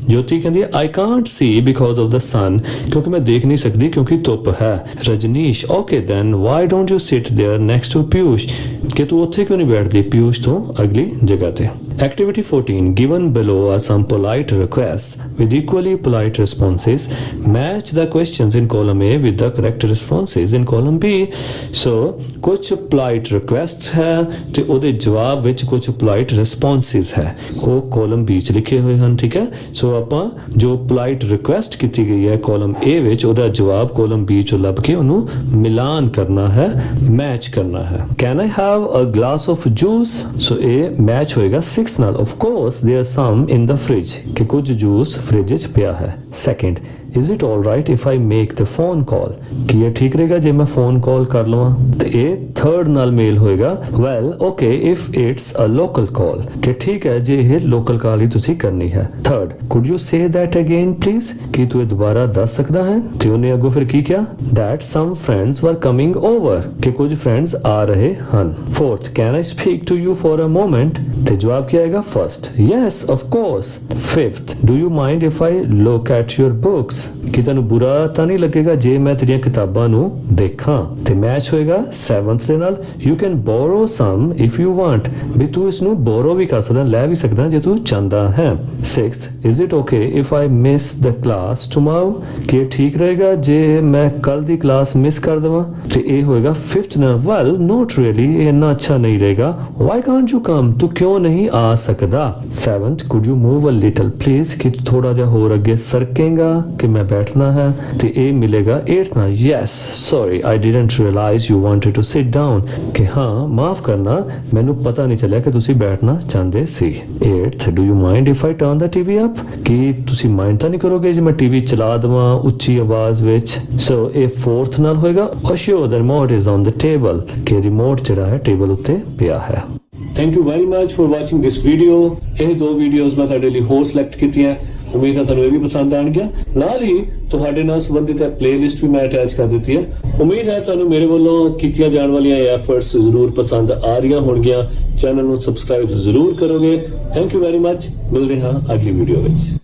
ज्योति कहती है I can't see because of the sun, क्योंकि मैं देख नहीं सकती क्योंकि धुप है। Rajneesh okay then why don't you sit there next to Piyush, कि तू उत्थे क्यों नहीं बैठदी पीयूष तो अगली जगह ते। Activity 14. Given below are some polite requests with equally polite responses. Match the questions in column A with the correct responses in column B. So कुछ polite requests है ते ਉਹਦੇ ਜਵਾਬ ਵਿੱਚ ਕੁਝ polite responses ਹੈ, ਉਹ column B ਚ ਲਿਖੇ ਹੋਏ ਹਨ। ਠੀਕ ਹੈ, ਸੋ ਆਪਾਂ ਜੋ polite request ਕੀਤੀ ਗਈ ਹੈ column A ਵਿੱਚ ਉਹਦਾ ਜਵਾਬ column B ਚੋਂ ਲੱਭ ਕੇ ਉਹਨੂੰ ਮਿਲਾਨ ਕਰਨਾ ਹੈ, ਮੈਚ ਕਰਨਾ ਹੈ। Can I have a glass of juice? ਸੋ ਇਹ ਮੈਚ ਹੋਏਗਾ 6 ਨਾਲ। Of course there are some in the fridge, ਕਿ ਕੁਝ ਜੂਸ ਫ੍ਰਿਜ 'ਚ ਪਿਆ ਹੈ। Second, is it all right if I make the phone call? ਕੀ ਇਹ ਠੀਕ ਰਹੇਗਾ ਜੇ ਮੈਂ ਫੋਨ ਕਾਲ ਕਰ ਲਵਾਂ? ਤੇ ਇਹ ਥਰਡ ਨਾਲ ਮੇਲ ਹੋਏਗਾ। Well, okay if it's a local call, ਕਿ ਠੀਕ ਹੈ ਜੇ ਇਹ ਲੋਕਲ ਕਾਲ ਹੀ ਤੁਸੀਂ ਕਰਨੀ ਹੈ। Third, could you say that again please? ਕੀ ਤੂੰ ਇਹ ਦੁਬਾਰਾ ਦੱਸ ਸਕਦਾ ਹੈ? ਤੇ ਉਹਨੇ ਅੱਗੋਂ ਫਿਰ ਕੀ ਕਿਹਾ? That some friends were coming over, ਕਿ ਕੁਝ friends ਆ ਰਹੇ ਹਨ। Fourth, can I speak to you for a moment? ਤੇ ਜਵਾਬ ਕੀ ਆਏਗਾ? First, yes of course. Fifth, do you mind if I look at your books? ਕਿ ਤੈਨੂੰ ਬੁਰਾ ਤਾਂ ਨਹੀਂ ਲੱਗੇਗਾ ਜੇ ਮੈਂ ਤੇਰੀਆਂ ਕਿਤਾਬਾਂ ਨੂੰ ਦੇਖਾਂ? ਤੇ ਮੈਚ ਹੋਏਗਾ 7th ਦੇ ਨਾਲ। You can borrow some if you want, ਵੀ ਤੂੰ ਇਸ ਨੂੰ borrow ਵੀ ਕਰ ਸਕਦਾ, ਲੈ ਵੀ ਸਕਦਾ ਜੇ ਤੂੰ ਚਾਹੁੰਦਾ ਹੈ। 6th, is it okay if I miss the class tomorrow? ਕਿ ਇਹ ਠੀਕ ਰਹੇਗਾ ਜੇ ਮੈਂ ਕੱਲ ਦੀ ਕਲਾਸ ਮਿਸ ਕਰ ਦੇਵਾਂ? ਤੇ ਇਹ ਹੋਏਗਾ 5th ਨਾਲ। Well, not really, ਇਹ ਇੰਨਾ ਅੱਛਾ ਨਹੀਂ ਰਹੇਗਾ। Why can't you come? ਤੂੰ ਕਿਉਂ ਨਹੀਂ ਆ ਸਕਦਾ? 7th, could you move a little please? ਕਿ ਤੂੰ ਥੋੜਾ ਜਿਹਾ ਹੋਰ ਅੱਗੇ ਸਰਕੇਗਾ ਕਿ ਮੈਂ ਬੈਠਣਾ ਹੈ। ਤੇ ਇਹ ਮਿਲੇਗਾ 8th ਨਾਲ। Yes, sorry, I didn't realize you wanted to sit down, ਕਿ ਹਾਂ ਮਾਫ ਕਰਨਾ ਮੈਨੂੰ ਪਤਾ ਨਹੀਂ ਚੱਲਿਆ ਕਿ ਤੁਸੀਂ ਬੈਠਣਾ ਚਾਹੁੰਦੇ ਸੀ। 8th, do you mind if I turn the TV up? ਕਿ ਤੁਸੀਂ ਮਾਈਂਡ ਤਾਂ ਨਹੀਂ ਕਰੋਗੇ ਜੇ ਮੈਂ ਟੀਵੀ ਚਲਾ ਦੇਵਾਂ ਉੱਚੀ ਆਵਾਜ਼ ਵਿੱਚ? ਸੋ ਇਹ 4th ਨਾਲ ਹੋਏਗਾ। Assure the remote is on the table, ਕਿ ਰਿਮੋਟ ਜਿਹੜਾ ਹੈ ਟੇਬਲ ਉੱਤੇ ਪਿਆ ਹੈ। Thank you very much for watching this video. ਇਹ ਦੋ ਵੀਡੀਓਜ਼ ਮੈਂ ਤੁਹਾਡੇ ਲਈ ਹੋਰ ਸਿਲੈਕਟ ਕੀਤੀਆਂ, ਉਮੀਦ ਹੈ ਤੁਹਾਨੂੰ ਇਹ ਵੀ ਪਸੰਦ ਆਣਗੀਆਂ। ਨਾਲ ਹੀ ਤੁਹਾਡੇ ਨਾਲ ਸੰਬੰਧਿਤ ਪਲੇਲਿਸਟ ਵੀ ਮੈਂ ਅਟੈਚ ਕਰ ਦਿੱਤੀ ਹੈ। ਉਮੀਦ ਹੈ ਤੁਹਾਨੂੰ ਮੇਰੇ ਵੱਲੋਂ ਕੀਤੀਆਂ ਜਾਣ ਵਾਲੀਆਂ ਐਫਰਟਸ ਜ਼ਰੂਰ ਪਸੰਦ ਆ ਰਹੀਆਂ ਹੋਣਗੀਆਂ। ਚੈਨਲ ਨੂੰ ਸਬਸਕ੍ਰਾਈਬ ਜ਼ਰੂਰ ਕਰੋਗੇ। Thank you very much. ਮਿਲਦੇ ਹਾਂ ਅਗਲੀ ਵੀਡੀਓ ਵਿੱਚ।